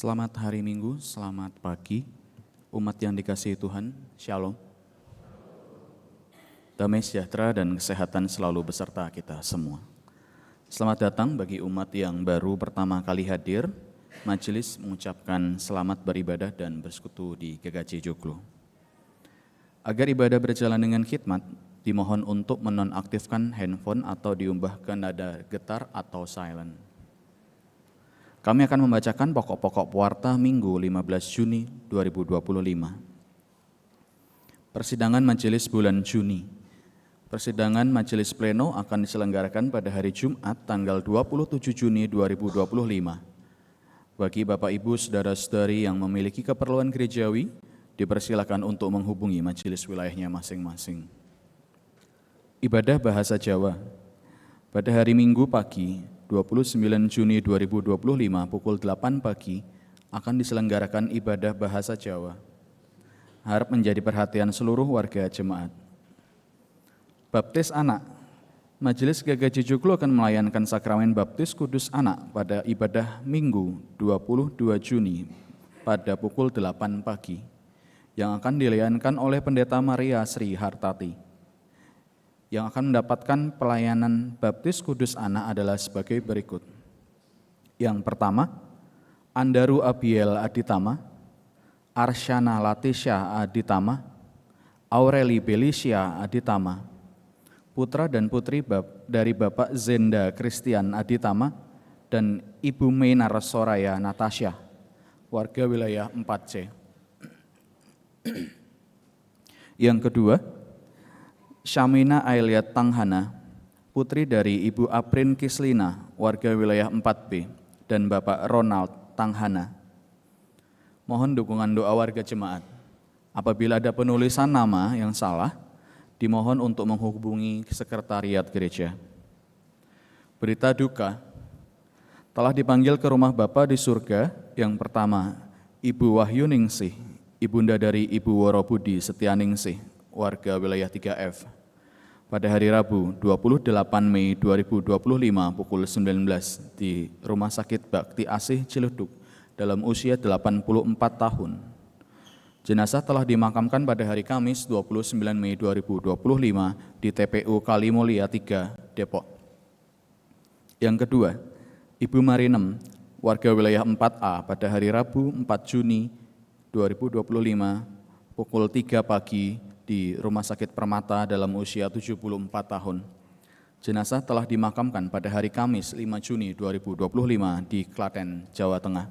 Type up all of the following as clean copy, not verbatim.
Selamat hari Minggu, selamat pagi, umat yang dikasihi Tuhan, Shalom. Damai sejahtera dan kesehatan selalu beserta kita semua. Selamat datang bagi umat yang baru pertama kali hadir. Majelis mengucapkan selamat beribadah dan bersekutu di GKJ Joglo. Agar ibadah berjalan dengan khidmat, dimohon untuk menonaktifkan handphone atau diubah ke nada getar atau silent. Kami akan membacakan pokok-pokok pewarta Minggu 15 Juni 2025. Persidangan Majelis bulan Juni. Persidangan Majelis Pleno akan diselenggarakan pada hari Jumat tanggal 27 Juni 2025. Bagi Bapak Ibu Saudara-saudari yang memiliki keperluan gerejawi, dipersilakan untuk menghubungi majelis wilayahnya masing-masing. Ibadah Bahasa Jawa. Pada hari Minggu pagi, 29 Juni 2025 pukul 8 pagi akan diselenggarakan ibadah bahasa Jawa. Harap menjadi perhatian seluruh warga jemaat. Baptis anak. Majelis GKJ Joglo akan melayankan sakramen baptis kudus anak pada ibadah Minggu 22 Juni pada pukul 8 pagi yang akan dilayankan oleh Pendeta Maria Sri Hartati. Yang akan mendapatkan pelayanan baptis kudus anak adalah sebagai berikut. Yang pertama, Andaru Abiel Aditama, Arsyana Latisha Aditama, Aureli Belisia Aditama, putra dan putri dari Bapak Zenda Christian Aditama, dan Ibu Meinar Soraya Natasha, warga wilayah 4C. Yang kedua, Syamina Ailiat Tanghana, putri dari Ibu Aprin Kislina, warga wilayah 4B, dan Bapak Ronald Tanghana. Mohon dukungan doa warga jemaat. Apabila ada penulisan nama yang salah, dimohon untuk menghubungi sekretariat gereja. Berita duka, telah dipanggil ke rumah Bapa di surga yang pertama, Ibu Wahyuningsih, ibunda dari Ibu Worobudi Setianingsih, warga wilayah 3F, pada hari Rabu 28 Mei 2025 pukul 19 di Rumah Sakit Bakti Asih Ciledug dalam usia 84 tahun. Jenazah telah dimakamkan pada hari Kamis 29 Mei 2025 di TPU Kalimulia 3, Depok. Yang kedua, Ibu Marinem, warga wilayah 4A pada hari Rabu 4 Juni 2025 pukul 3 pagi di Rumah Sakit Permata dalam usia 74 tahun. Jenazah telah dimakamkan pada hari Kamis 5 Juni 2025 di Klaten, Jawa Tengah.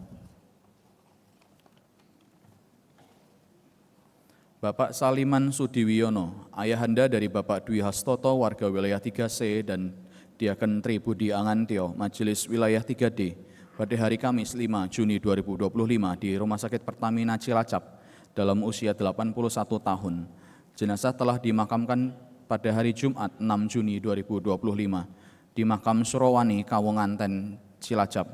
Bapak Saliman Sudiwiono, ayahanda dari Bapak Dwi Hastoto, warga wilayah 3C, dan Diaken Tri Budi Angantio, Majelis Wilayah 3D, pada hari Kamis 5 Juni 2025 di Rumah Sakit Pertamina Cilacap dalam usia 81 tahun. Jenazah telah dimakamkan pada hari Jumat 6 Juni 2025 di Makam Surowani Kawonganten, Cilacap.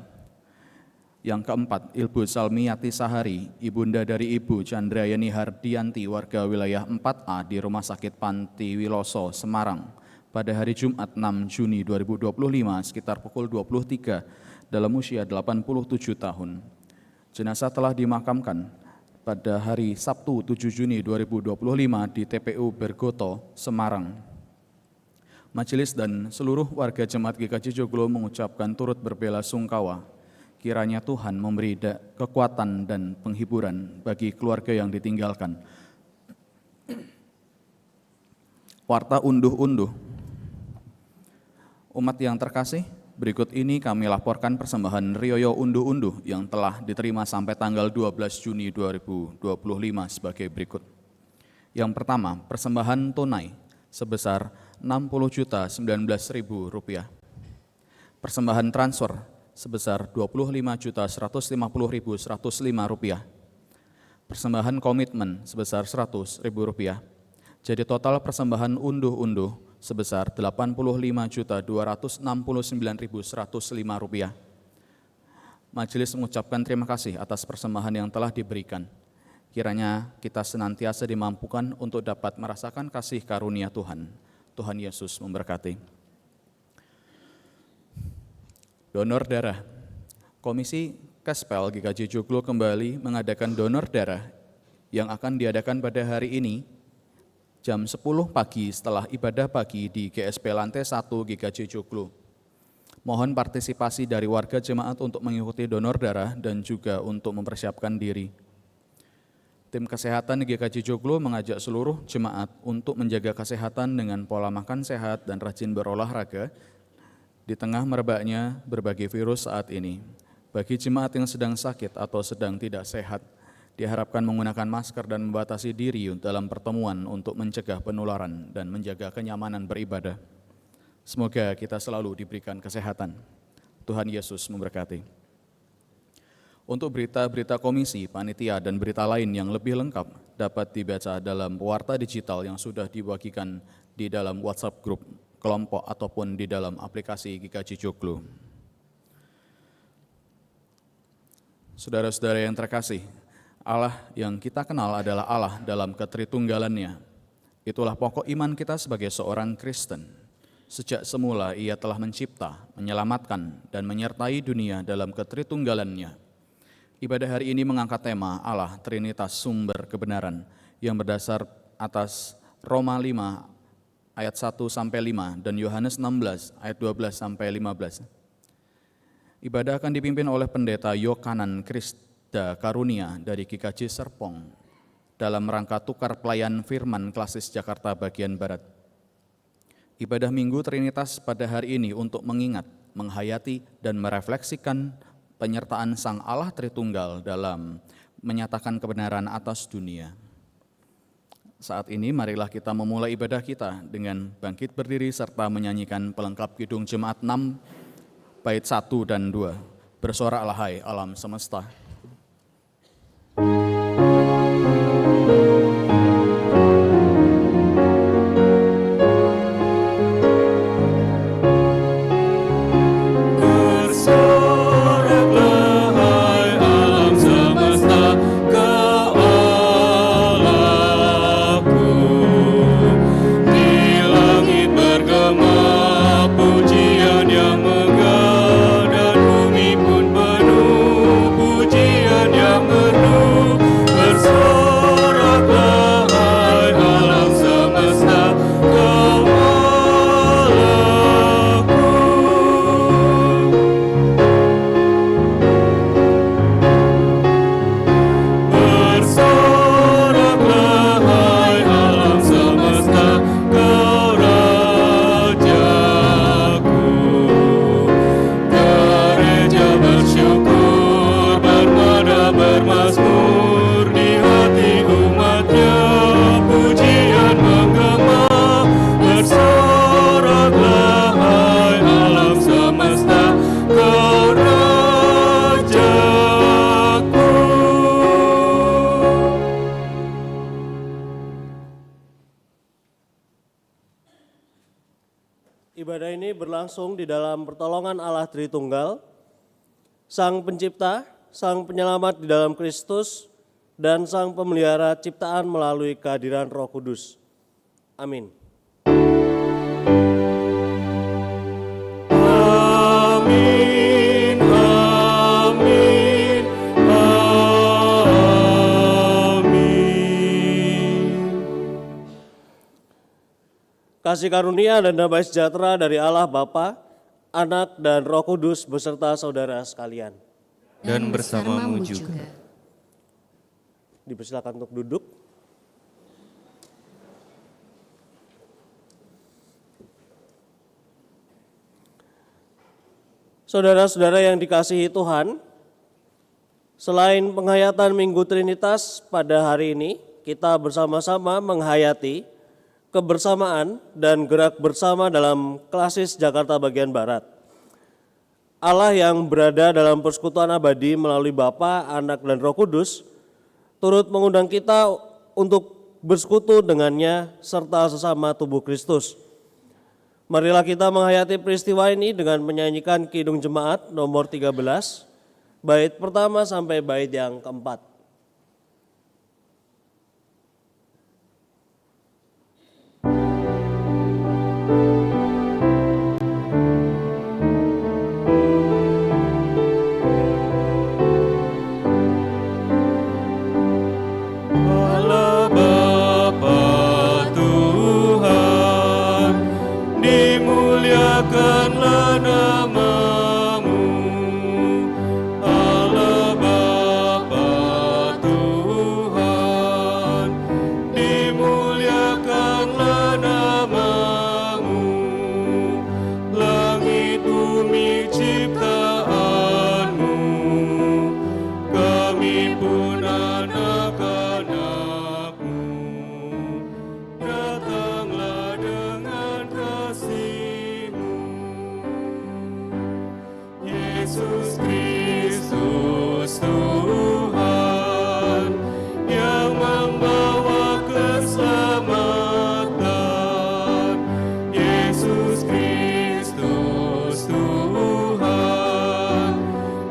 Yang keempat, Ibu Salmiyati Sahari, ibunda dari Ibu Chandrayani Hardianti, warga wilayah 4A di Rumah Sakit Panti Wiloso, Semarang, pada hari Jumat 6 Juni 2025 sekitar pukul 23 dalam usia 87 tahun. Jenazah telah dimakamkan pada hari Sabtu 7 Juni 2025 di TPU Bergoto, Semarang. Majelis dan seluruh warga jemaat GKJ Joglo mengucapkan turut berbela-sungkawa. Kiranya Tuhan memberi kekuatan dan penghiburan bagi keluarga yang ditinggalkan. Warta unduh-unduh. Umat yang terkasih, berikut ini kami laporkan persembahan Rioyo Unduh-Unduh yang telah diterima sampai tanggal 12 Juni 2025 sebagai berikut. Yang pertama, persembahan tunai sebesar Rp60.019.000. Persembahan transfer sebesar Rp25.150.105. Persembahan komitmen sebesar Rp100.000. Jadi total persembahan unduh-unduh sebesar Rp85.269.105. Majelis mengucapkan terima kasih atas persembahan yang telah diberikan. Kiranya kita senantiasa dimampukan untuk dapat merasakan kasih karunia Tuhan. Tuhan Yesus memberkati. Donor darah. Komisi Kespel GKJ Joglo kembali mengadakan donor darah yang akan diadakan pada hari ini jam 10 pagi setelah ibadah pagi di GSP Lantai 1 GKJ Joglo. Mohon partisipasi dari warga jemaat untuk mengikuti donor darah dan juga untuk mempersiapkan diri. Tim kesehatan GKJ Joglo mengajak seluruh jemaat untuk menjaga kesehatan dengan pola makan sehat dan rajin berolahraga di tengah merebaknya berbagai virus saat ini. Bagi jemaat yang sedang sakit atau sedang tidak sehat, diharapkan menggunakan masker dan membatasi diri dalam pertemuan untuk mencegah penularan dan menjaga kenyamanan beribadah. Semoga kita selalu diberikan kesehatan. Tuhan Yesus memberkati. Untuk berita-berita komisi, panitia, dan berita lain yang lebih lengkap dapat dibaca dalam warta digital yang sudah dibagikan di dalam WhatsApp grup kelompok ataupun di dalam aplikasi GKJ Joglo. Saudara-saudara yang terkasih, Allah yang kita kenal adalah Allah dalam ketritunggalannya. Itulah pokok iman kita sebagai seorang Kristen. Sejak semula Ia telah mencipta, menyelamatkan, dan menyertai dunia dalam ketritunggalannya. Ibadah hari ini mengangkat tema Allah Trinitas Sumber Kebenaran yang berdasar atas Roma 5 ayat 1-5 dan Yohanes 16 ayat 12-15. Ibadah akan dipimpin oleh Pendeta Yokanan Krisda Karunia dari GKJ Serpong dalam rangka tukar pelayan firman klasis Jakarta bagian Barat. Ibadah Minggu Trinitas pada hari ini untuk mengingat, menghayati, dan merefleksikan penyertaan Sang Allah Tritunggal dalam menyatakan kebenaran atas dunia. Saat ini marilah kita memulai ibadah kita dengan bangkit berdiri serta menyanyikan pelengkap Kidung Jemaat 6 bait 1 dan 2. Bersoraklah hai alam semesta. Ibadah ini berlangsung di dalam pertolongan Allah Tritunggal, Sang Pencipta, Sang Penyelamat di dalam Kristus, dan Sang Pemelihara ciptaan melalui kehadiran Roh Kudus. Amin. Amin, amin, amin. Kasih karunia dan damai sejahtera dari Allah Bapa, Anak dan Roh Kudus beserta saudara sekalian. Dan bersamamu juga. Dipersilakan untuk duduk. Saudara-saudara yang dikasihi Tuhan, selain penghayatan Minggu Trinitas pada hari ini, kita bersama-sama menghayati kebersamaan dan gerak bersama dalam klasis Jakarta bagian Barat. Allah yang berada dalam persekutuan abadi melalui Bapa, Anak, dan Roh Kudus, turut mengundang kita untuk bersekutu dengannya serta sesama tubuh Kristus. Marilah kita menghayati peristiwa ini dengan menyanyikan Kidung Jemaat nomor 13, bait pertama sampai bait yang keempat. Allah Bapa Tuhan, dimuliakanlah nama-Mu. Allah Bapa Tuhan, dimuliakanlah nama-Mu. Langit bumi ciptaan-Mu, kami pun anak-anak-Mu. Datanglah dengan kasih-Mu. Yesus Kristus Tuhan, yang membawa keselamatan. Yesus Kristus Tuhan,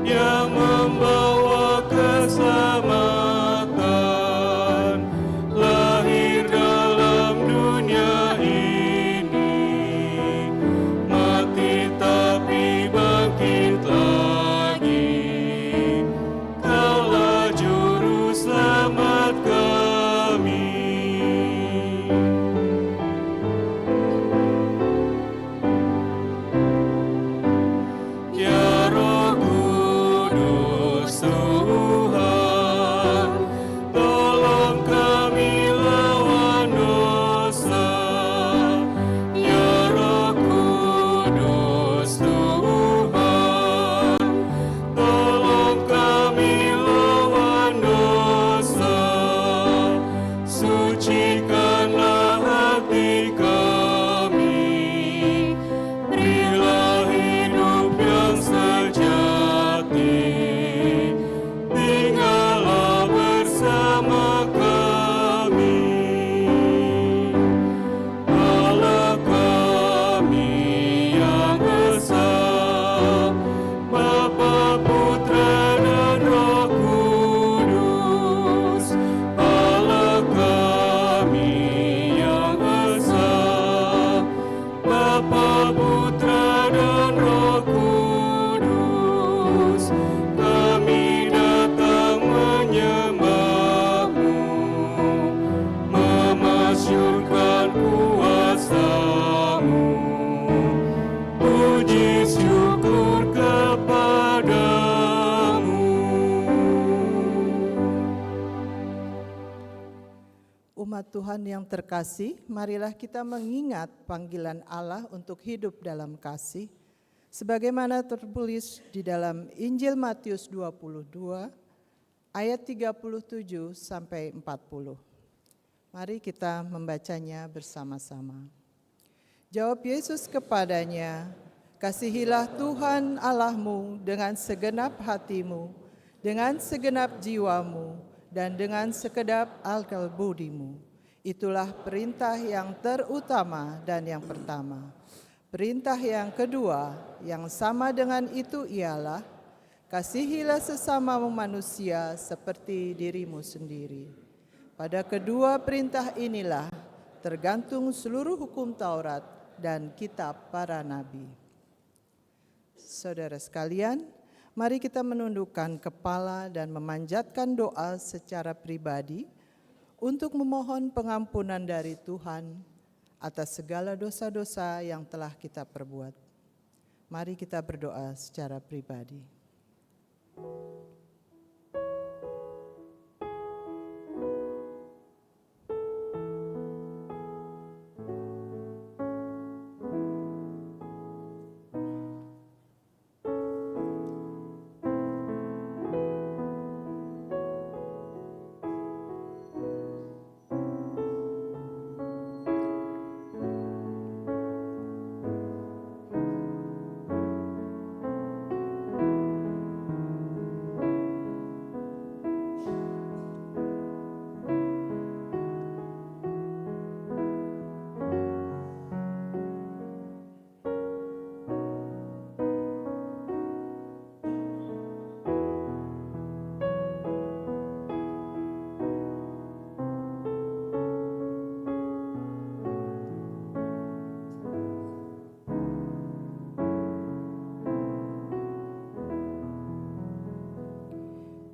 yang membawa keselamatan. Lahir dalam dunia ini, mati tapi bangkit lagi. Kaulah juru selamat kami. Ya Roh Kudus Tuhan, tolong kami lawan dosa. Ya Roh Kudus Tuhan, tolong kami lawan dosa. Sucikanlah hati kami, berilah hidup yang sejati, tinggallah bersama kami. Allah kami yang esa, Bapa, Putra, dan Roh Kudus. Allah kami yang esa, Bapa, Putra, dan Roh Kudus. Kami datang menyembah-Mu, memasyurkan kuasa-Mu, puji syukur kepada-Mu. Umat Tuhan yang terkasih, marilah kita mengingat panggilan Allah untuk hidup dalam kasih, sebagaimana tertulis di dalam Injil Matius 22, ayat 37 sampai 40. Mari kita membacanya bersama-sama. Jawab Yesus kepadanya, "Kasihilah Tuhan Allahmu dengan segenap hatimu, dengan segenap jiwamu, dan dengan segenap akal budimu. Itulah perintah yang terutama dan yang pertama. Perintah yang kedua, yang sama dengan itu ialah, kasihilah sesamamu manusia seperti dirimu sendiri. Pada kedua perintah inilah tergantung seluruh hukum Taurat dan kitab para nabi." Saudara sekalian, mari kita menundukkan kepala dan memanjatkan doa secara pribadi untuk memohon pengampunan dari Tuhan atas segala dosa-dosa yang telah kita perbuat. Mari kita berdoa secara pribadi.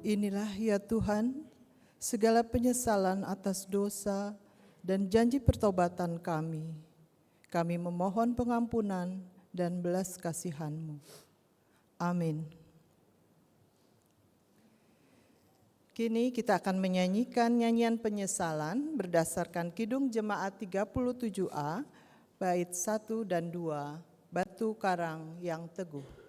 Inilah ya Tuhan, segala penyesalan atas dosa dan janji pertobatan kami. Kami memohon pengampunan dan belas kasihan-Mu. Amin. Kini kita akan menyanyikan nyanyian penyesalan berdasarkan Kidung Jemaat 37A, bait 1 dan 2, Batu Karang yang Teguh.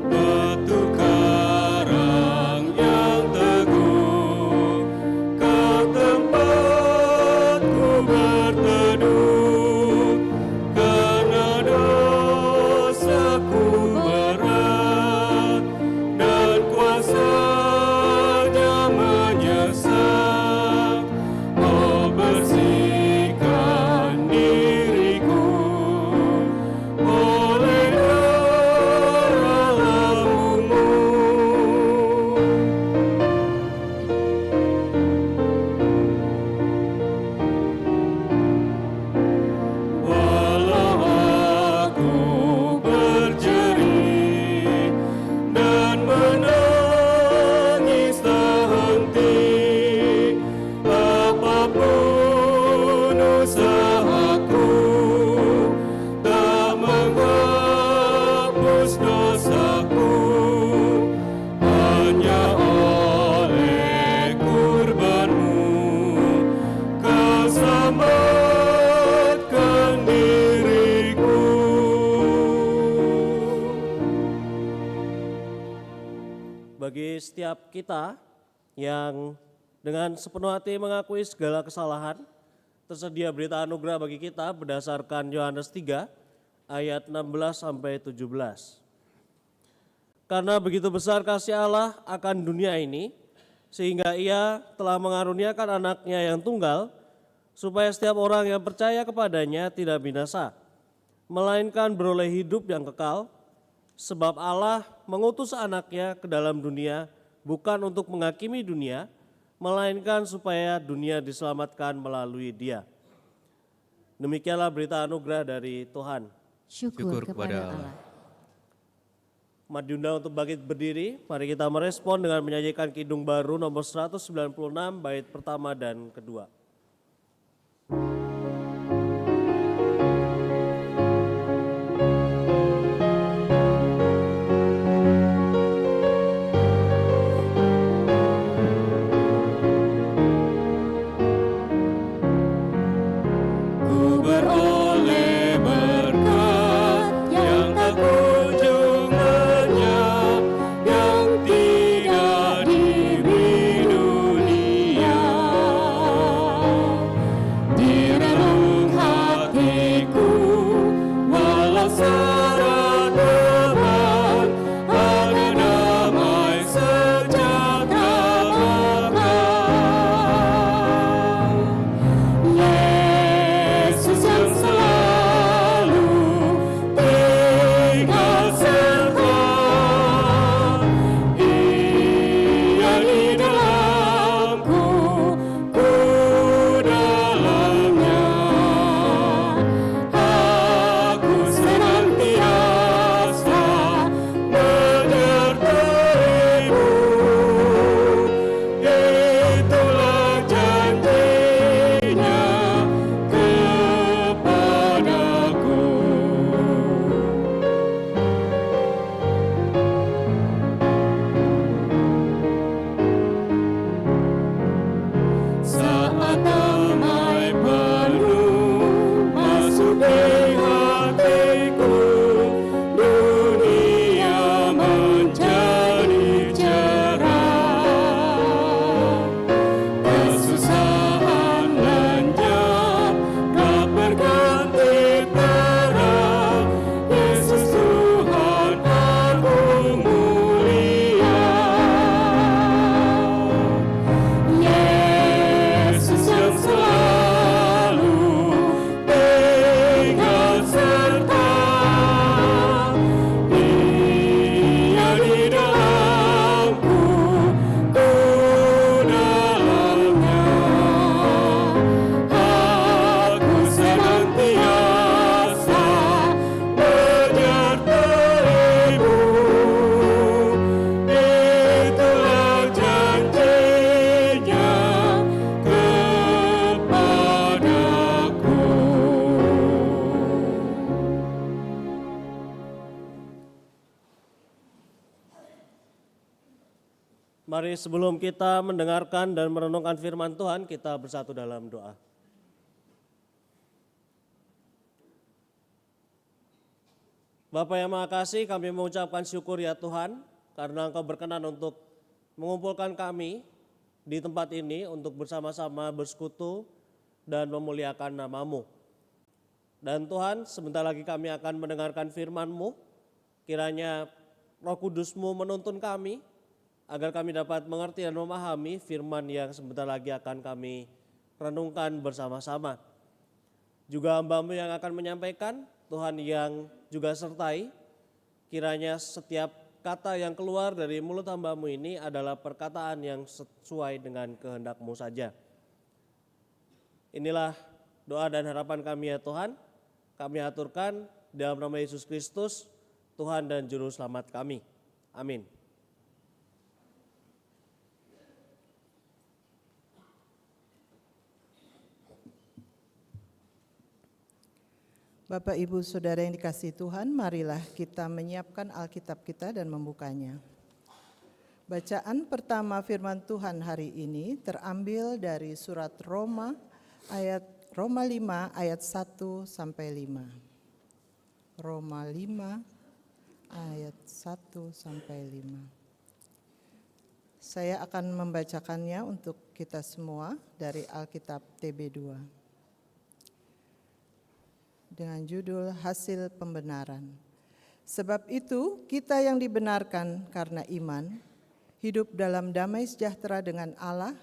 Batu karang yang teguh, ke tempatku berteduh, karena dosaku berat dan kuasanya menyesak. Oh, bersihkan diriku oleh darah lambungmu. Walau aku berjerit dan menangis tak henti, apapun usahaku tak menghapus dosaku. Hanya oleh kurbanmu Kau selamatkan diriku. Bagi setiap kita yang dengan sepenuh hati mengakui segala kesalahan, tersedia berita anugerah bagi kita berdasarkan Yohanes 3 ayat 16 sampai 17. Karena begitu besar kasih Allah akan dunia ini, sehingga Ia telah mengaruniakan anaknya yang tunggal, supaya setiap orang yang percaya kepadanya tidak binasa, melainkan beroleh hidup yang kekal. Sebab Allah mengutus anaknya ke dalam dunia bukan untuk menghakimi dunia, melainkan supaya dunia diselamatkan melalui Dia. Demikianlah berita anugerah dari Tuhan. Syukur kepada Allah. Umat diundang untuk bangkit berdiri, mari kita merespon dengan menyanyikan Kidung Baru nomor 196 bait pertama dan kedua. Ku beroleh berkat yang tak kunjung lenyap, yang tidak diberi dunia. Mari sebelum kita mendengarkan dan merenungkan firman Tuhan, kita bersatu dalam doa. Bapa yang Maha Kasih, kami mengucapkan syukur ya Tuhan, karena Engkau berkenan untuk mengumpulkan kami di tempat ini untuk bersama-sama bersekutu dan memuliakan nama-Mu. Dan Tuhan, sebentar lagi kami akan mendengarkan firman-Mu, kiranya Roh Kudus-Mu menuntun kami, agar kami dapat mengerti dan memahami firman yang sebentar lagi akan kami renungkan bersama-sama. Juga hamba-Mu yang akan menyampaikan, Tuhan yang juga sertai, kiranya setiap kata yang keluar dari mulut hamba-Mu ini adalah perkataan yang sesuai dengan kehendak-Mu saja. Inilah doa dan harapan kami ya Tuhan, kami aturkan dalam nama Yesus Kristus, Tuhan dan Juru Selamat kami. Amin. Bapak, Ibu, Saudara yang dikasihi Tuhan, marilah kita menyiapkan Alkitab kita dan membukanya. Bacaan pertama firman Tuhan hari ini terambil dari surat Roma 5 ayat 1 sampai 5. Roma 5 ayat 1 sampai 5. Saya akan membacakannya untuk kita semua dari Alkitab TB2. Dengan judul Hasil Pembenaran. Sebab itu kita yang dibenarkan karena iman, hidup dalam damai sejahtera dengan Allah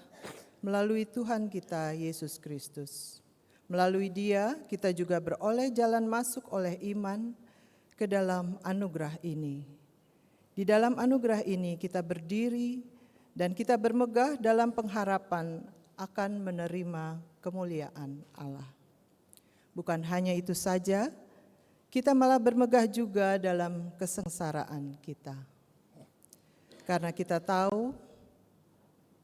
melalui Tuhan kita Yesus Kristus. Melalui Dia kita juga beroleh jalan masuk oleh iman ke dalam anugerah ini. Di dalam anugerah ini kita berdiri dan kita bermegah dalam pengharapan akan menerima kemuliaan Allah. Bukan hanya itu saja, kita malah bermegah juga dalam kesengsaraan kita. Karena kita tahu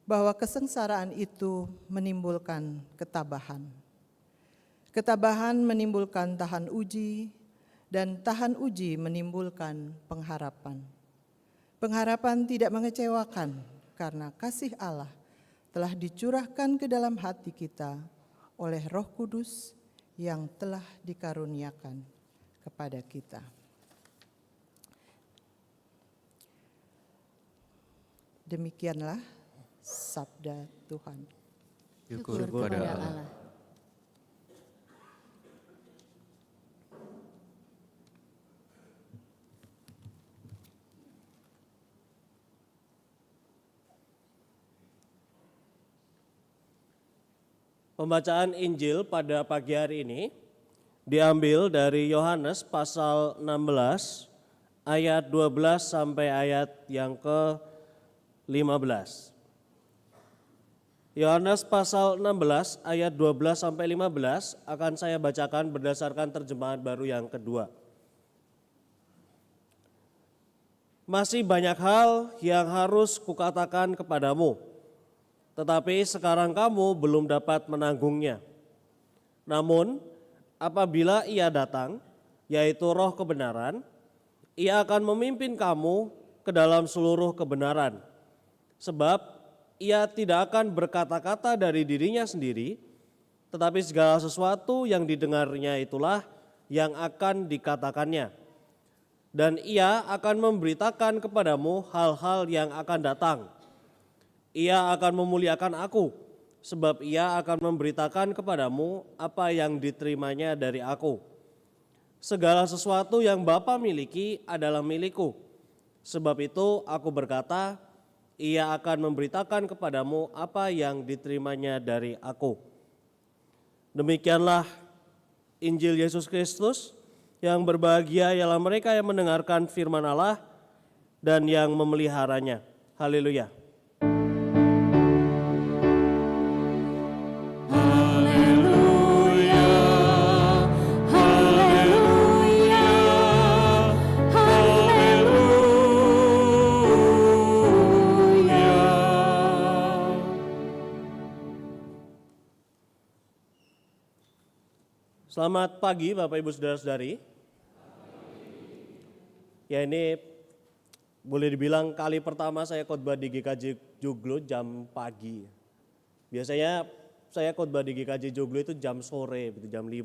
bahwa kesengsaraan itu menimbulkan ketabahan. Ketabahan menimbulkan tahan uji, dan tahan uji menimbulkan pengharapan. Pengharapan tidak mengecewakan, karena kasih Allah telah dicurahkan ke dalam hati kita oleh Roh Kudus yang telah dikaruniakan kepada kita. Demikianlah sabda Tuhan. Syukur kepada Allah. Pembacaan Injil pada pagi hari ini diambil dari Yohanes pasal 16 ayat 12 sampai ayat yang ke-15. Yohanes pasal 16 ayat 12 sampai 15 akan saya bacakan berdasarkan terjemahan baru yang kedua. Masih banyak hal yang harus kukatakan kepadamu, tetapi sekarang kamu belum dapat menanggungnya. Namun apabila Ia datang, yaitu Roh kebenaran, Ia akan memimpin kamu ke dalam seluruh kebenaran. Sebab Ia tidak akan berkata-kata dari dirinya sendiri, tetapi segala sesuatu yang didengarnya itulah yang akan dikatakannya. Dan Ia akan memberitakan kepadamu hal-hal yang akan datang. Ia akan memuliakan aku, sebab Ia akan memberitakan kepadamu apa yang diterimanya dari aku. Segala sesuatu yang Bapa miliki adalah milikku. Sebab itu aku berkata, Ia akan memberitakan kepadamu apa yang diterimanya dari aku. Demikianlah Injil Yesus Kristus. Yang berbahagia ialah mereka yang mendengarkan firman Allah dan yang memeliharanya. Haleluya. Selamat pagi Bapak Ibu Saudara-saudari. Ya, ini boleh dibilang kali pertama saya khotbah di GKJ Joglo jam pagi. Biasanya saya khotbah di GKJ Joglo itu jam sore, gitu, jam 5.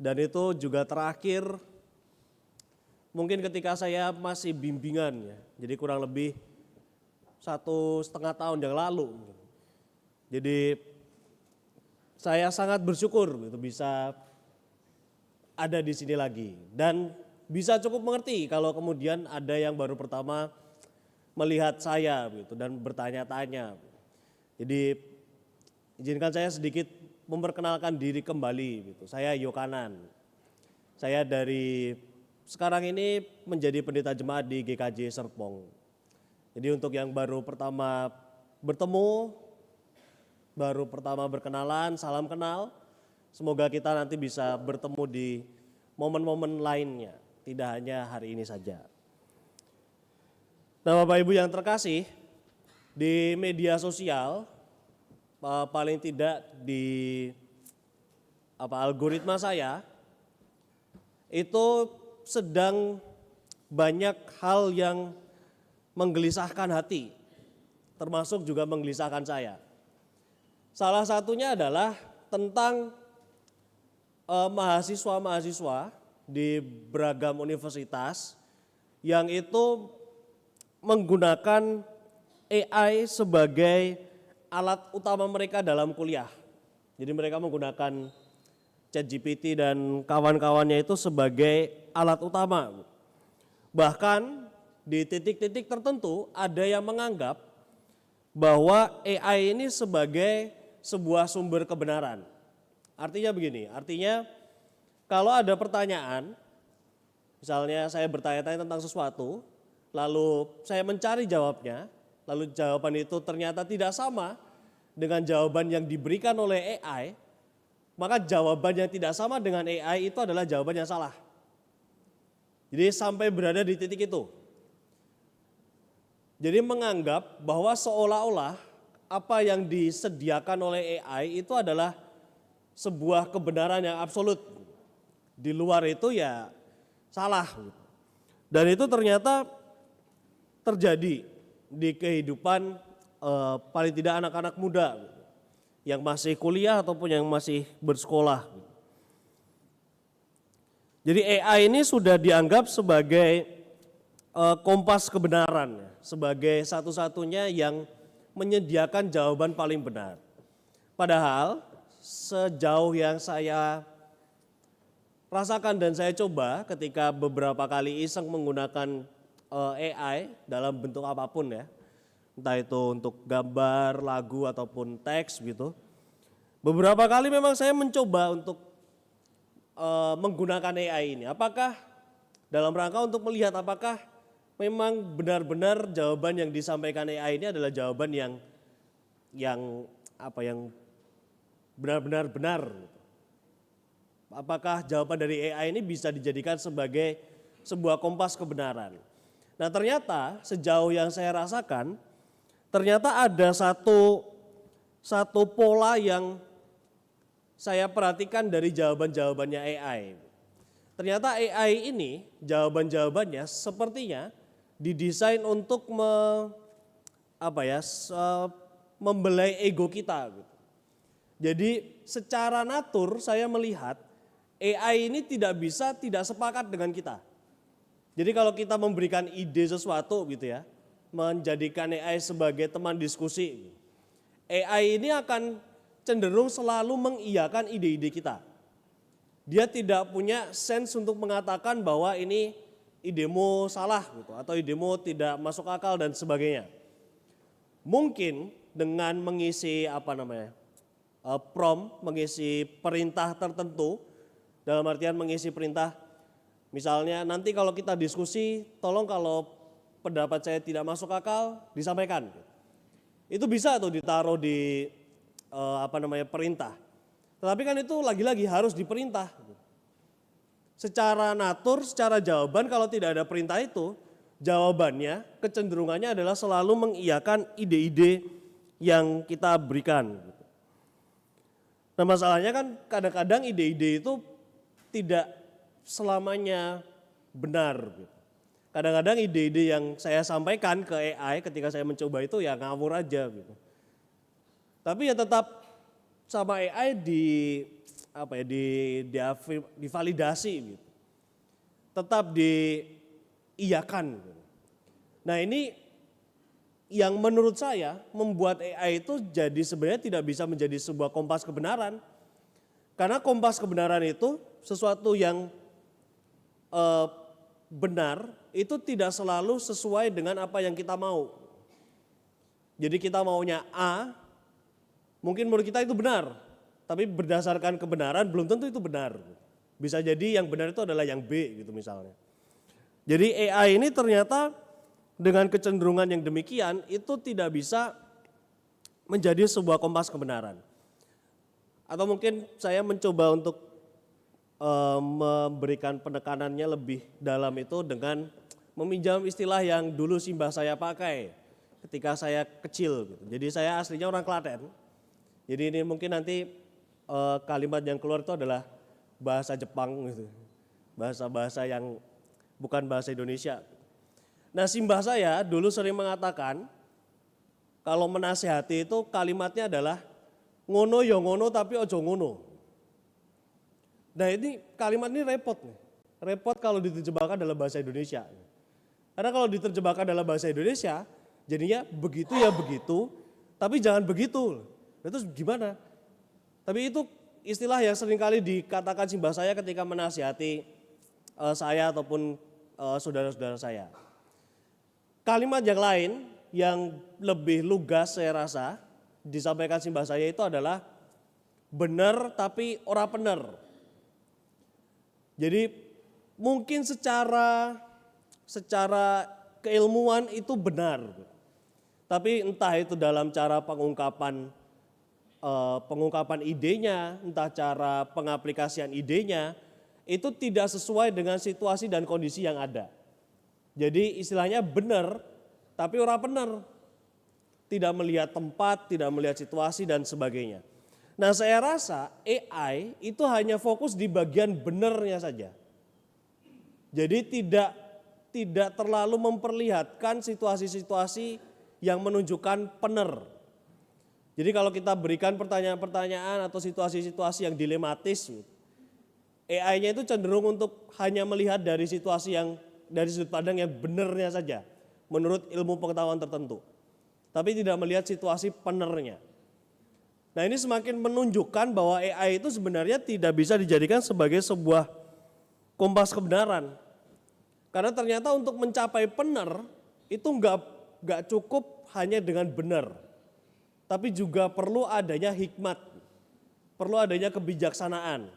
Dan itu juga terakhir mungkin ketika saya masih bimbingan ya. Jadi kurang lebih 1,5 tahun yang lalu. Jadi saya sangat bersyukur gitu bisa ada di sini lagi dan bisa cukup mengerti kalau kemudian ada yang baru pertama melihat saya gitu dan bertanya-tanya. Jadi izinkan saya sedikit memperkenalkan diri kembali gitu. Saya Yokanan. Saya dari sekarang ini menjadi pendeta jemaat di GKJ Serpong. Jadi untuk yang baru pertama bertemu, baru pertama berkenalan, salam kenal. Semoga kita nanti bisa bertemu di momen-momen lainnya. Tidak hanya hari ini saja. Nah Bapak Ibu yang terkasih, di media sosial paling tidak di algoritma saya itu sedang banyak hal yang menggelisahkan hati, termasuk juga menggelisahkan saya. Salah satunya adalah tentang mahasiswa-mahasiswa di beragam universitas yang itu menggunakan AI sebagai alat utama mereka dalam kuliah. Jadi mereka menggunakan ChatGPT dan kawan-kawannya itu sebagai alat utama. Bahkan di titik-titik tertentu ada yang menganggap bahwa AI ini sebagai sebuah sumber kebenaran. Artinya begini, artinya kalau ada pertanyaan, misalnya saya bertanya-tanya tentang sesuatu, lalu saya mencari jawabnya, lalu jawaban itu ternyata tidak sama dengan jawaban yang diberikan oleh AI, maka jawaban yang tidak sama dengan AI itu adalah jawaban yang salah. Jadi sampai berada di titik itu. Jadi menganggap bahwa seolah-olah apa yang disediakan oleh AI itu adalah sebuah kebenaran yang absolut. Di luar itu ya salah. Dan itu ternyata terjadi di kehidupan paling tidak anak-anak muda yang masih kuliah ataupun yang masih bersekolah. Jadi AI ini sudah dianggap sebagai kompas kebenaran, sebagai satu-satunya yang menyediakan jawaban paling benar. Padahal sejauh yang saya rasakan dan saya coba ketika beberapa kali iseng menggunakan AI dalam bentuk apapun ya, entah itu untuk gambar, lagu ataupun teks gitu. Beberapa kali memang saya mencoba untuk menggunakan AI ini. Apakah dalam rangka untuk melihat apakah memang benar-benar jawaban yang disampaikan AI ini adalah jawaban yang benar-benar benar. Apakah jawaban dari AI ini bisa dijadikan sebagai sebuah kompas kebenaran. Nah ternyata sejauh yang saya rasakan, ternyata ada satu pola yang saya perhatikan dari jawaban-jawabannya AI. Ternyata AI ini jawaban-jawabannya sepertinya didesain untuk membelai ego kita. Jadi secara natur saya melihat AI ini tidak sepakat dengan kita. Jadi kalau kita memberikan ide sesuatu gitu ya, menjadikan AI sebagai teman diskusi, AI ini akan cenderung selalu mengiyakan ide-ide kita. Dia tidak punya sense untuk mengatakan bahwa ini idemu salah gitu, atau idemu tidak masuk akal dan sebagainya. Mungkin dengan mengisi prompt, mengisi perintah tertentu, dalam artian mengisi perintah, misalnya nanti kalau kita diskusi, tolong kalau pendapat saya tidak masuk akal, disampaikan. Itu bisa tuh ditaruh di perintah. Tetapi kan itu lagi-lagi harus diperintah. Secara natur, secara jawaban kalau tidak ada perintah itu, jawabannya, kecenderungannya adalah selalu mengiyakan ide-ide yang kita berikan. Nah masalahnya kan kadang-kadang ide-ide itu tidak selamanya benar. Kadang-kadang ide-ide yang saya sampaikan ke AI ketika saya mencoba itu ya ngawur aja gitu. Tapi ya tetap sama AI divalidasi gitu. Tetap diiyakan. Gitu. Nah ini yang menurut saya membuat AI itu jadi sebenarnya tidak bisa menjadi sebuah kompas kebenaran. Karena kompas kebenaran itu sesuatu yang benar itu tidak selalu sesuai dengan apa yang kita mau. Jadi kita maunya A, mungkin menurut kita itu benar, tapi berdasarkan kebenaran belum tentu itu benar. Bisa jadi yang benar itu adalah yang B gitu misalnya. Jadi AI ini ternyata dengan kecenderungan yang demikian itu tidak bisa menjadi sebuah kompas kebenaran. Atau mungkin saya mencoba untuk memberikan penekanannya lebih dalam itu dengan meminjam istilah yang dulu simbah saya pakai ketika saya kecil. Gitu. Jadi saya aslinya orang Klaten. Jadi ini mungkin nanti kalimat yang keluar itu adalah bahasa Jepang gitu. Bahasa-bahasa yang bukan bahasa Indonesia. Nah simbah saya dulu sering mengatakan kalau menasehati itu kalimatnya adalah ngono ya ngono tapi ojo ngono. Nah ini kalimat ini repot nih. Repot kalau diterjemahkan dalam bahasa Indonesia. Karena kalau diterjemahkan dalam bahasa Indonesia jadinya begitu ya begitu tapi jangan begitu. Nah, terus gimana? Tapi itu istilah yang seringkali dikatakan simbah saya ketika menasihati saya ataupun saudara-saudara saya. Kalimat yang lain yang lebih lugas saya rasa disampaikan simbah saya itu adalah bener tapi ora bener. Jadi mungkin secara keilmuan itu benar. Tapi entah itu dalam cara pengungkapan idenya, entah cara pengaplikasian idenya, itu tidak sesuai dengan situasi dan kondisi yang ada. Jadi istilahnya benar, tapi ora benar. Tidak melihat tempat, tidak melihat situasi dan sebagainya. Nah saya rasa AI itu hanya fokus di bagian benarnya saja. Jadi tidak terlalu memperlihatkan situasi-situasi yang menunjukkan benar. Jadi kalau kita berikan pertanyaan-pertanyaan atau situasi-situasi yang dilematis, AI-nya itu cenderung untuk hanya melihat dari situasi yang dari sudut pandang yang benarnya saja, menurut ilmu pengetahuan tertentu. Tapi tidak melihat situasi benernya. Nah ini semakin menunjukkan bahwa AI itu sebenarnya tidak bisa dijadikan sebagai sebuah kompas kebenaran. Karena ternyata untuk mencapai benar itu enggak cukup hanya dengan benar. Tapi juga perlu adanya hikmat, perlu adanya kebijaksanaan.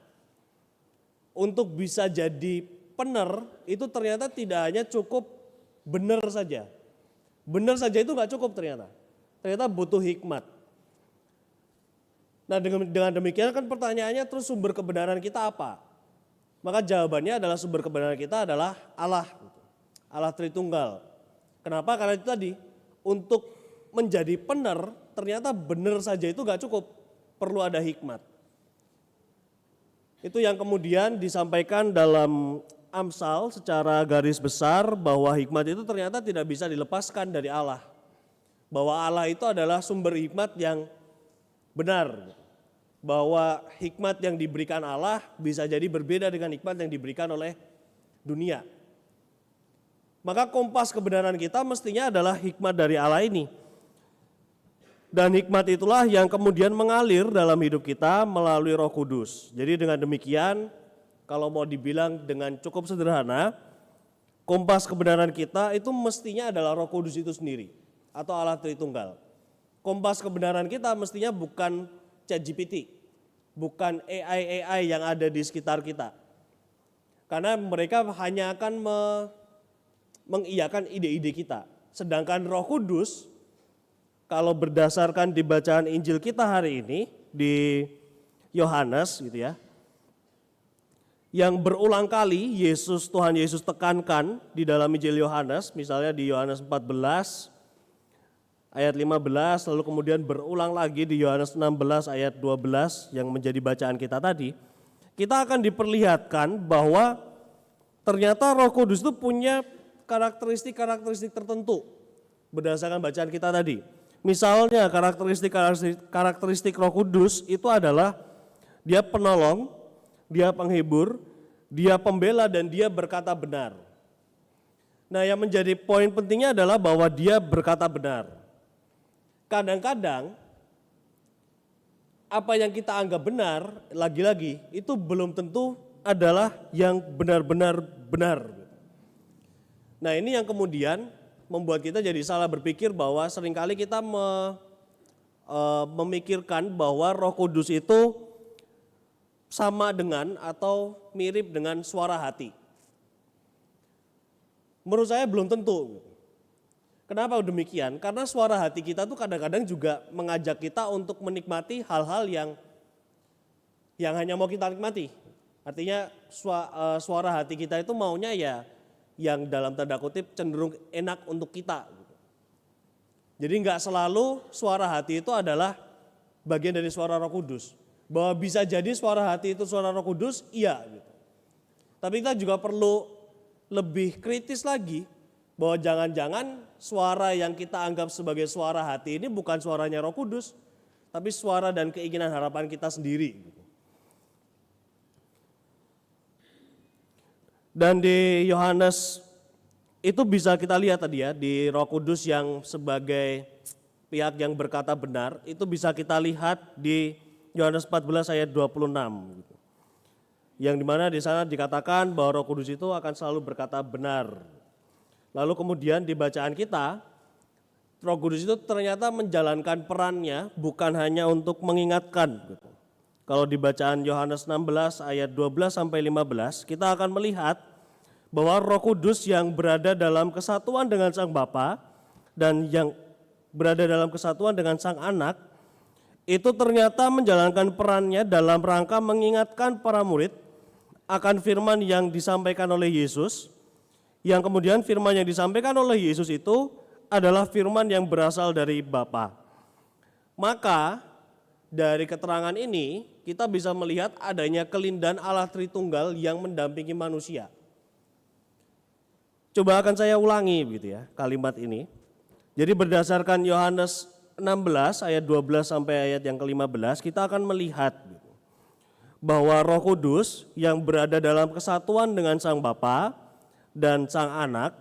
Untuk bisa jadi benar itu ternyata tidak hanya cukup benar saja. Benar saja itu enggak cukup ternyata. Ternyata butuh hikmat. Nah dengan demikian kan pertanyaannya terus sumber kebenaran kita apa? Maka jawabannya adalah sumber kebenaran kita adalah Allah. Allah Tritunggal. Kenapa? Karena itu tadi untuk menjadi benar ternyata benar saja itu gak cukup. Perlu ada hikmat. Itu yang kemudian disampaikan dalam Amsal secara garis besar bahwa hikmat itu ternyata tidak bisa dilepaskan dari Allah. Bahwa Allah itu adalah sumber hikmat yang benar, bahwa hikmat yang diberikan Allah bisa jadi berbeda dengan hikmat yang diberikan oleh dunia. Maka kompas kebenaran kita mestinya adalah hikmat dari Allah ini. Dan hikmat itulah yang kemudian mengalir dalam hidup kita melalui Roh Kudus. Jadi dengan demikian, kalau mau dibilang dengan cukup sederhana, kompas kebenaran kita itu mestinya adalah Roh Kudus itu sendiri atau Allah Tritunggal. Kompas kebenaran kita mestinya bukan ChatGPT, bukan AI yang ada di sekitar kita. Karena mereka hanya akan mengiyakan ide-ide kita. Sedangkan Roh Kudus, kalau berdasarkan di bacaan Injil kita hari ini di Yohanes gitu ya, yang berulang kali Tuhan Yesus tekankan di dalam Injil Yohanes, misalnya di Yohanes 14 ayat 15, lalu kemudian berulang lagi di Yohanes 16 ayat 12 yang menjadi bacaan kita tadi, kita akan diperlihatkan bahwa ternyata Roh Kudus itu punya karakteristik-karakteristik tertentu berdasarkan bacaan kita tadi. Misalnya karakteristik Roh Kudus itu adalah dia penolong, dia penghibur, dia pembela, dan dia berkata benar. Nah, yang menjadi poin pentingnya adalah bahwa dia berkata benar. Kadang-kadang apa yang kita anggap benar, lagi-lagi itu belum tentu adalah yang benar-benar benar. Nah, ini yang kemudian membuat kita jadi salah berpikir bahwa seringkali kita memikirkan bahwa Roh Kudus itu sama dengan atau mirip dengan suara hati. Menurut saya belum tentu. Kenapa demikian? Karena suara hati kita tuh kadang-kadang juga mengajak kita untuk menikmati hal-hal yang hanya mau kita nikmati. Artinya suara hati kita itu maunya ya yang dalam tanda kutip cenderung enak untuk kita. Jadi nggak selalu suara hati itu adalah bagian dari suara Roh Kudus. Bahwa bisa jadi suara hati itu suara Roh Kudus, iya. Gitu. Tapi kita juga perlu lebih kritis lagi bahwa jangan-jangan suara yang kita anggap sebagai suara hati ini bukan suaranya Roh Kudus, tapi suara dan keinginan harapan kita sendiri. Dan di Yohanes itu bisa kita lihat tadi ya, di Roh Kudus yang sebagai pihak yang berkata benar, itu bisa kita lihat di Yohanes 14 ayat 26. Yang dimana di sana dikatakan bahwa Roh Kudus itu akan selalu berkata benar. Lalu kemudian di bacaan kita, Roh Kudus itu ternyata menjalankan perannya bukan hanya untuk mengingatkan. Kalau di bacaan Yohanes 16 ayat 12 sampai 15, kita akan melihat bahwa Roh Kudus yang berada dalam kesatuan dengan Sang Bapa dan yang berada dalam kesatuan dengan Sang Anak, itu ternyata menjalankan perannya dalam rangka mengingatkan para murid akan firman yang disampaikan oleh Yesus, yang kemudian firman yang disampaikan oleh Yesus itu adalah firman yang berasal dari Bapa. Maka dari keterangan ini kita bisa melihat adanya kelindahan Allah Tritunggal yang mendampingi manusia. Coba akan saya ulangi begitu ya kalimat ini. Jadi berdasarkan Yohanes 16 ayat 12 sampai ayat yang ke-15 kita akan melihat bahwa Roh Kudus yang berada dalam kesatuan dengan Sang Bapa dan Sang Anak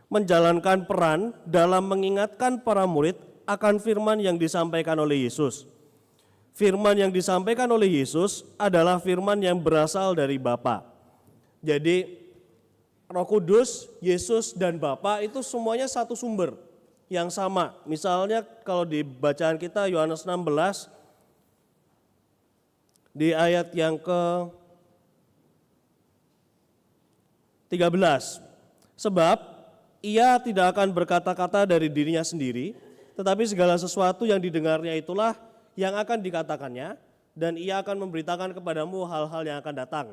menjalankan peran dalam mengingatkan para murid akan firman yang disampaikan oleh Yesus. Firman yang disampaikan oleh Yesus adalah firman yang berasal dari Bapa. Jadi Roh Kudus, Yesus dan Bapa itu semuanya satu sumber yang sama. Misalnya kalau di bacaan kita Yohanes 16 di ayat yang ke-13. Sebab ia tidak akan berkata-kata dari dirinya sendiri, tetapi segala sesuatu yang didengarnya itulah yang akan dikatakannya, dan ia akan memberitakan kepadamu hal-hal yang akan datang.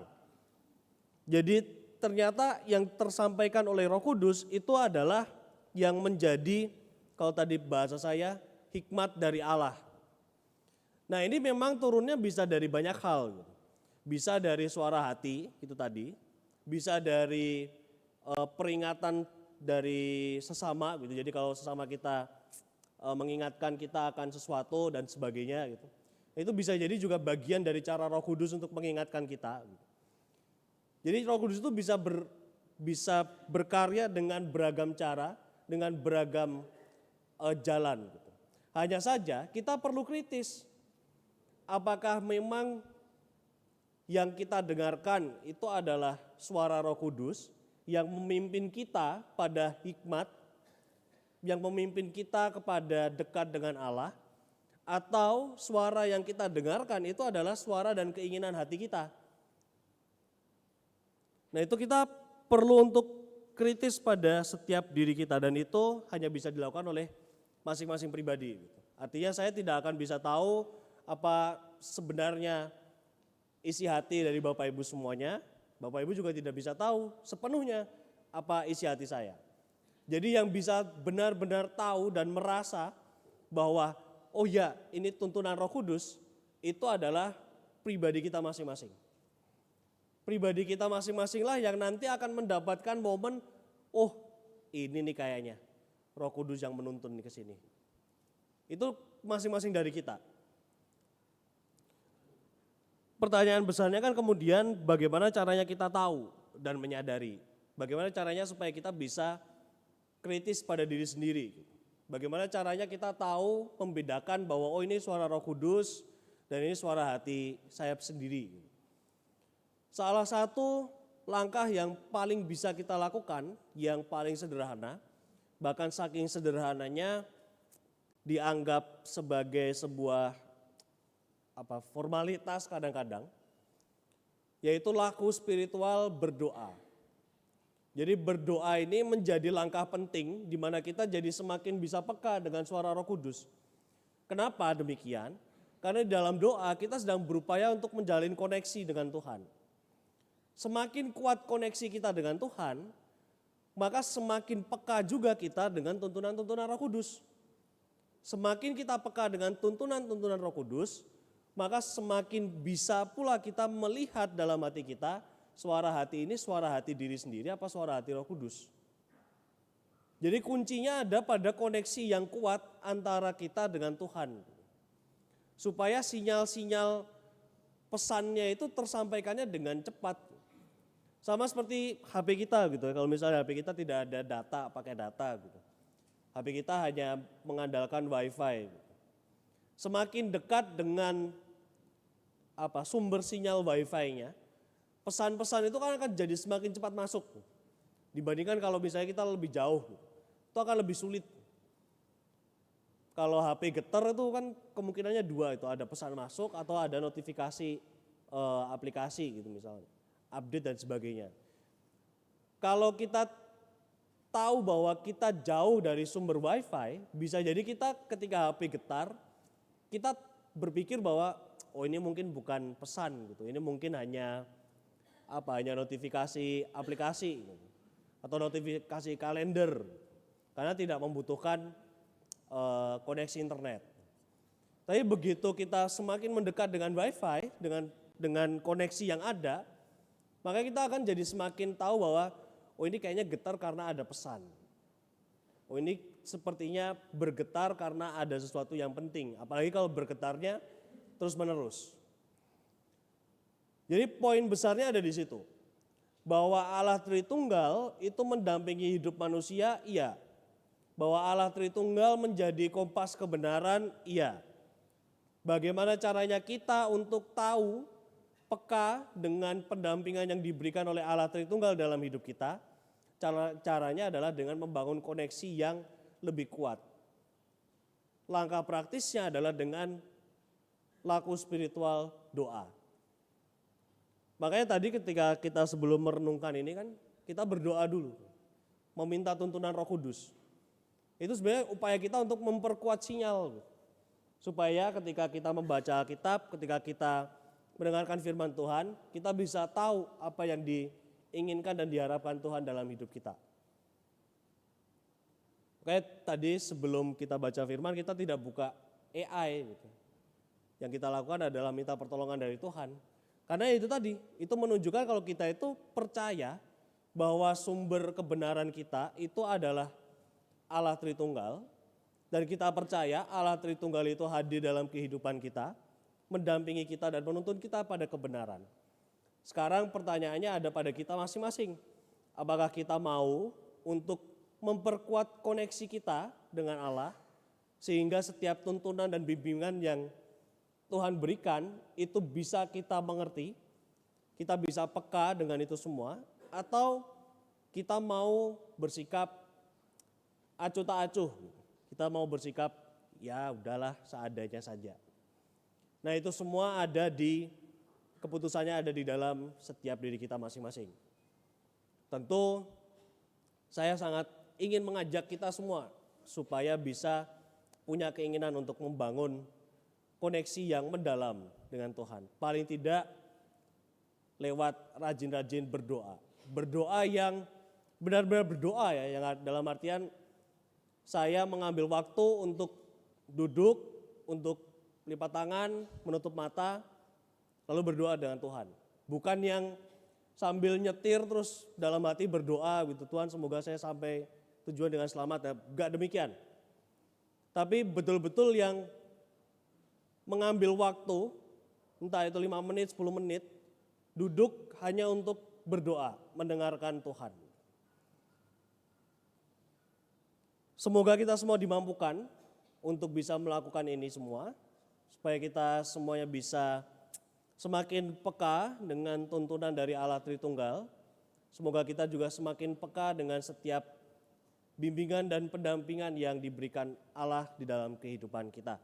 Jadi ternyata yang tersampaikan oleh Roh Kudus itu adalah yang menjadi, kalau tadi bahasa saya, hikmat dari Allah. Nah ini memang turunnya bisa dari banyak hal. Bisa dari suara hati, itu tadi. Bisa dari peringatan dari sesama, gitu. Jadi kalau sesama kita mengingatkan kita akan sesuatu dan sebagainya, gitu. Itu bisa jadi juga bagian dari cara Roh Kudus untuk mengingatkan kita. Gitu. Jadi Roh Kudus itu bisa berkarya dengan beragam cara, dengan beragam jalan. Gitu. Hanya saja kita perlu kritis. Apakah memang yang kita dengarkan itu adalah suara Roh Kudus yang memimpin kita pada hikmat, yang memimpin kita kepada dekat dengan Allah, atau suara yang kita dengarkan itu adalah suara dan keinginan hati kita. Nah itu kita perlu untuk kritis pada setiap diri kita dan itu hanya bisa dilakukan oleh masing-masing pribadi. Artinya saya tidak akan bisa tahu apa sebenarnya isi hati dari Bapak Ibu semuanya. Bapak Ibu juga tidak bisa tahu sepenuhnya apa isi hati saya. Jadi yang bisa benar-benar tahu dan merasa bahwa oh ya ini tuntunan Roh Kudus itu adalah pribadi kita masing-masing. Pribadi kita masing-masing lah yang nanti akan mendapatkan momen, oh ini nih kayaknya Roh Kudus yang menuntun ke sini. Itu masing-masing dari kita. Pertanyaan besarnya kan kemudian bagaimana caranya kita tahu dan menyadari. Bagaimana caranya supaya kita bisa kritis pada diri sendiri. Bagaimana caranya kita tahu membedakan bahwa oh ini suara Roh Kudus dan ini suara hati saya sendiri. Salah satu langkah yang paling bisa kita lakukan, yang paling sederhana, bahkan saking sederhananya dianggap sebagai sebuah formalitas kadang-kadang, yaitu laku spiritual berdoa. Jadi berdoa ini menjadi langkah penting di mana kita jadi semakin bisa peka dengan suara Roh Kudus. Kenapa demikian? Karena di dalam doa kita sedang berupaya untuk menjalin koneksi dengan Tuhan. Semakin kuat koneksi kita dengan Tuhan, maka semakin peka juga kita dengan tuntunan-tuntunan Roh Kudus. Semakin kita peka dengan tuntunan-tuntunan Roh Kudus, maka semakin bisa pula kita melihat dalam hati kita, suara hati ini suara hati diri sendiri apa suara hati Roh Kudus. Jadi kuncinya ada pada koneksi yang kuat antara kita dengan Tuhan. Supaya sinyal-sinyal pesannya itu tersampaikannya dengan cepat. Sama seperti HP kita gitu, kalau misalnya HP kita tidak ada data, pakai data gitu. HP kita hanya mengandalkan WiFi. Semakin dekat dengan sumber sinyal WiFi-nya, pesan-pesan itu kan akan jadi semakin cepat masuk. Dibandingkan kalau misalnya kita lebih jauh, itu akan lebih sulit. Kalau HP getar itu kan kemungkinannya dua, itu ada pesan masuk atau ada notifikasi aplikasi gitu misalnya, update dan sebagainya. Kalau kita tahu bahwa kita jauh dari sumber WiFi, bisa jadi kita ketika HP getar, kita berpikir bahwa oh ini mungkin bukan pesan gitu, ini mungkin hanya hanya notifikasi aplikasi gitu, atau notifikasi kalender, karena tidak membutuhkan koneksi internet. Tapi begitu kita semakin mendekat dengan WiFi, dengan koneksi yang ada, maka kita akan jadi semakin tahu bahwa oh ini kayaknya getar karena ada pesan. Oh ini sepertinya bergetar karena ada sesuatu yang penting, apalagi kalau bergetarnya terus menerus. Jadi poin besarnya ada di situ. Bahwa Allah Tritunggal itu mendampingi hidup manusia, iya. Bahwa Allah Tritunggal menjadi kompas kebenaran, iya. Bagaimana caranya kita untuk tahu, peka dengan pendampingan yang diberikan oleh Allah Tritunggal dalam hidup kita? Caranya adalah dengan membangun koneksi yang lebih kuat. Langkah praktisnya adalah dengan laku spiritual doa. Makanya tadi ketika kita sebelum merenungkan ini kan kita berdoa dulu, meminta tuntunan Roh Kudus. Itu sebenarnya upaya kita untuk memperkuat sinyal. Supaya ketika kita membaca Alkitab, ketika kita mendengarkan firman Tuhan, kita bisa tahu apa yang diinginkan dan diharapkan Tuhan dalam hidup kita. Makanya tadi sebelum kita baca firman kita tidak buka AI gitu. Yang kita lakukan adalah minta pertolongan dari Tuhan. Karena itu tadi, itu menunjukkan kalau kita itu percaya bahwa sumber kebenaran kita itu adalah Allah Tritunggal. Dan kita percaya Allah Tritunggal itu hadir dalam kehidupan kita, mendampingi kita dan menuntun kita pada kebenaran. Sekarang pertanyaannya ada pada kita masing-masing. Apakah kita mau untuk memperkuat koneksi kita dengan Allah, sehingga setiap tuntunan dan bimbingan yang Tuhan berikan itu bisa kita mengerti, kita bisa peka dengan itu semua, atau kita mau bersikap acuh tak acuh, kita mau bersikap ya udahlah seadanya saja. Nah itu semua ada keputusannya ada di dalam setiap diri kita masing-masing. Tentu saya sangat ingin mengajak kita semua supaya bisa punya keinginan untuk membangun koneksi yang mendalam dengan Tuhan. Paling tidak lewat rajin-rajin berdoa. Berdoa yang benar-benar berdoa ya, yang dalam artian saya mengambil waktu untuk duduk, untuk lipat tangan, menutup mata, lalu berdoa dengan Tuhan. Bukan yang sambil nyetir terus dalam hati berdoa gitu, Tuhan semoga saya sampai tujuan dengan selamat ya, enggak demikian. Tapi betul-betul yang mengambil waktu, entah itu 5 menit, 10 menit, duduk hanya untuk berdoa, mendengarkan Tuhan. Semoga kita semua dimampukan untuk bisa melakukan ini semua, supaya kita semuanya bisa semakin peka dengan tuntunan dari Allah Tritunggal. Semoga kita juga semakin peka dengan setiap bimbingan dan pendampingan yang diberikan Allah di dalam kehidupan kita.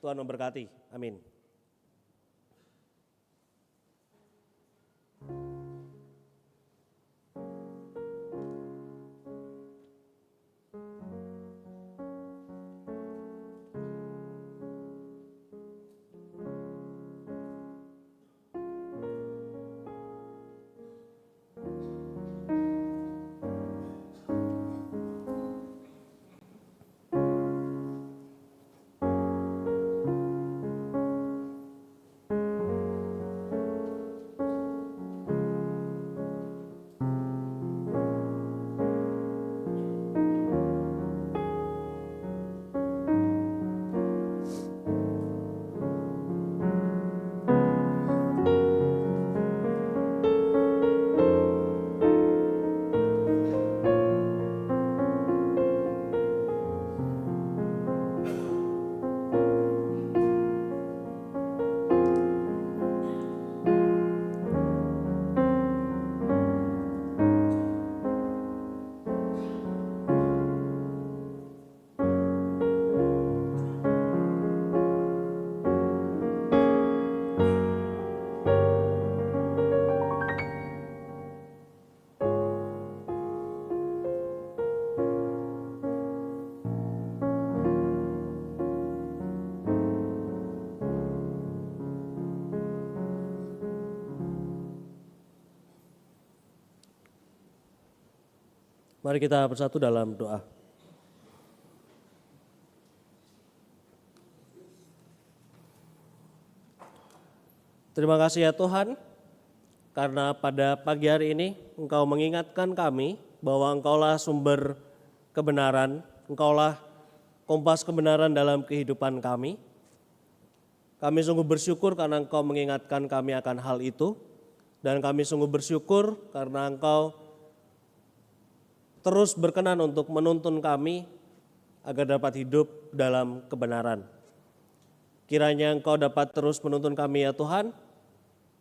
Tuhan memberkati. Amin. Mari kita bersatu dalam doa. Terima kasih ya Tuhan, karena pada pagi hari ini Engkau mengingatkan kami bahwa Engkaulah sumber kebenaran, Engkaulah kompas kebenaran dalam kehidupan kami. Kami sungguh bersyukur karena Engkau mengingatkan kami akan hal itu, dan kami sungguh bersyukur karena Engkau terus berkenan untuk menuntun kami agar dapat hidup dalam kebenaran. Kiranya Engkau dapat terus menuntun kami ya Tuhan,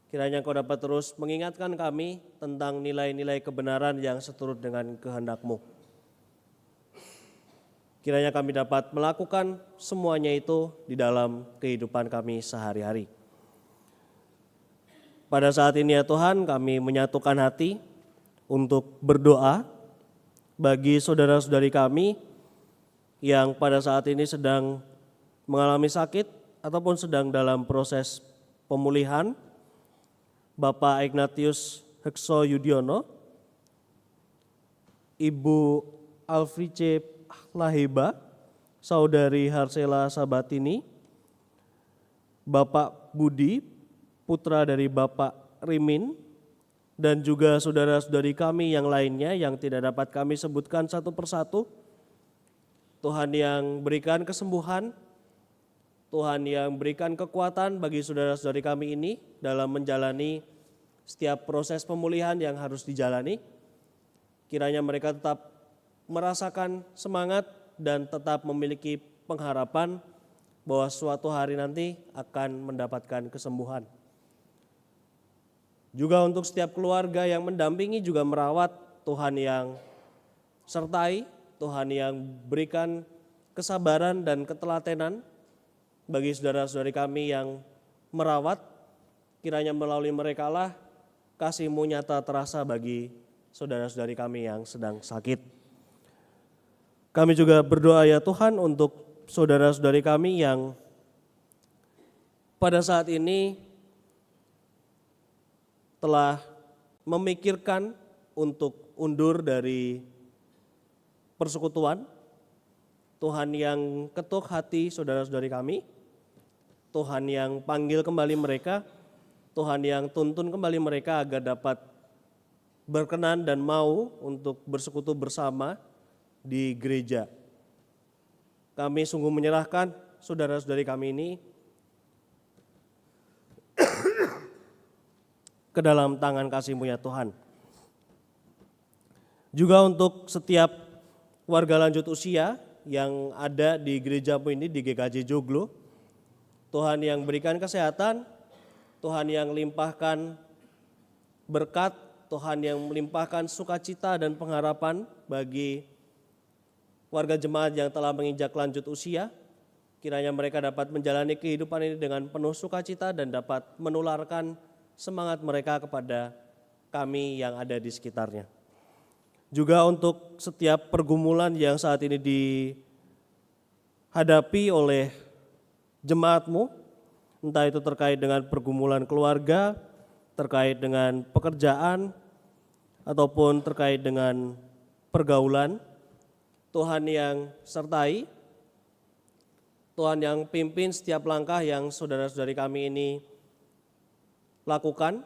kiranya Engkau dapat terus mengingatkan kami tentang nilai-nilai kebenaran yang seturut dengan kehendak-Mu. Kiranya kami dapat melakukan semuanya itu di dalam kehidupan kami sehari-hari. Pada saat ini ya Tuhan, kami menyatukan hati untuk berdoa bagi saudara-saudari kami yang pada saat ini sedang mengalami sakit ataupun sedang dalam proses pemulihan. Bapak Ignatius Hekso Yudiono, Ibu Alfrice Laheba, Saudari Harsela Sabatini, Bapak Budi, putra dari Bapak Rimin, dan juga saudara-saudari kami yang lainnya yang tidak dapat kami sebutkan satu persatu. Tuhan yang berikan kesembuhan, Tuhan yang berikan kekuatan bagi saudara-saudari kami ini dalam menjalani setiap proses pemulihan yang harus dijalani. Kiranya mereka tetap merasakan semangat dan tetap memiliki pengharapan bahwa suatu hari nanti akan mendapatkan kesembuhan. Juga untuk setiap keluarga yang mendampingi juga merawat, Tuhan yang sertai, Tuhan yang berikan kesabaran dan ketelatenan bagi saudara-saudari kami yang merawat. Kiranya melalui mereka lah kasih-Mu nyata terasa bagi saudara-saudari kami yang sedang sakit. Kami juga berdoa ya Tuhan untuk saudara-saudari kami yang pada saat ini telah memikirkan untuk undur dari persekutuan. Tuhan yang ketuk hati saudara-saudari kami, Tuhan yang panggil kembali mereka, Tuhan yang tuntun kembali mereka agar dapat berkenan dan mau untuk bersekutu bersama di gereja. Kami sungguh menyerahkan saudara-saudari kami ini ke dalam tangan kasih-Mu ya Tuhan. Juga untuk setiap warga lanjut usia yang ada di gereja-Mu ini di GKJ Joglo, Tuhan yang berikan kesehatan, Tuhan yang limpahkan berkat, Tuhan yang melimpahkan sukacita dan pengharapan bagi warga jemaat yang telah menginjak lanjut usia. Kiranya mereka dapat menjalani kehidupan ini dengan penuh sukacita dan dapat menularkan semangat mereka kepada kami yang ada di sekitarnya. Juga untuk setiap pergumulan yang saat ini dihadapi oleh jemaat-Mu, entah itu terkait dengan pergumulan keluarga, terkait dengan pekerjaan, ataupun terkait dengan pergaulan, Tuhan yang sertai, Tuhan yang pimpin setiap langkah yang saudara-saudari kami ini lakukan.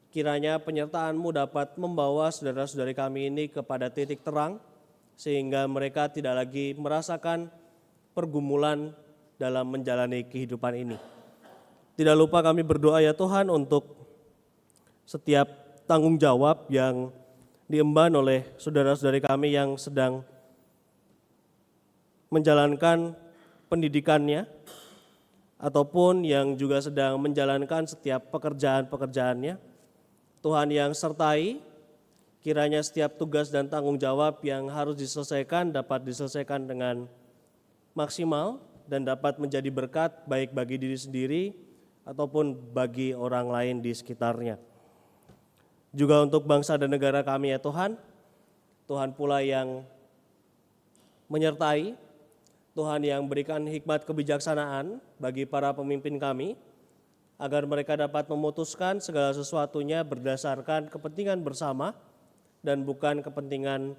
Kiranya penyertaan-Mu dapat membawa saudara-saudari kami ini kepada titik terang, sehingga mereka tidak lagi merasakan pergumulan dalam menjalani kehidupan ini. Tidak lupa kami berdoa ya Tuhan untuk setiap tanggung jawab yang diemban oleh saudara-saudari kami yang sedang menjalankan pendidikannya, ataupun yang juga sedang menjalankan setiap pekerjaan-pekerjaannya. Tuhan yang sertai, kiranya setiap tugas dan tanggung jawab yang harus diselesaikan dapat diselesaikan dengan maksimal dan dapat menjadi berkat baik bagi diri sendiri ataupun bagi orang lain di sekitarnya. Juga untuk bangsa dan negara kami ya Tuhan, Tuhan pula yang menyertai, Tuhan yang berikan hikmat kebijaksanaan bagi para pemimpin kami, agar mereka dapat memutuskan segala sesuatunya berdasarkan kepentingan bersama dan bukan kepentingan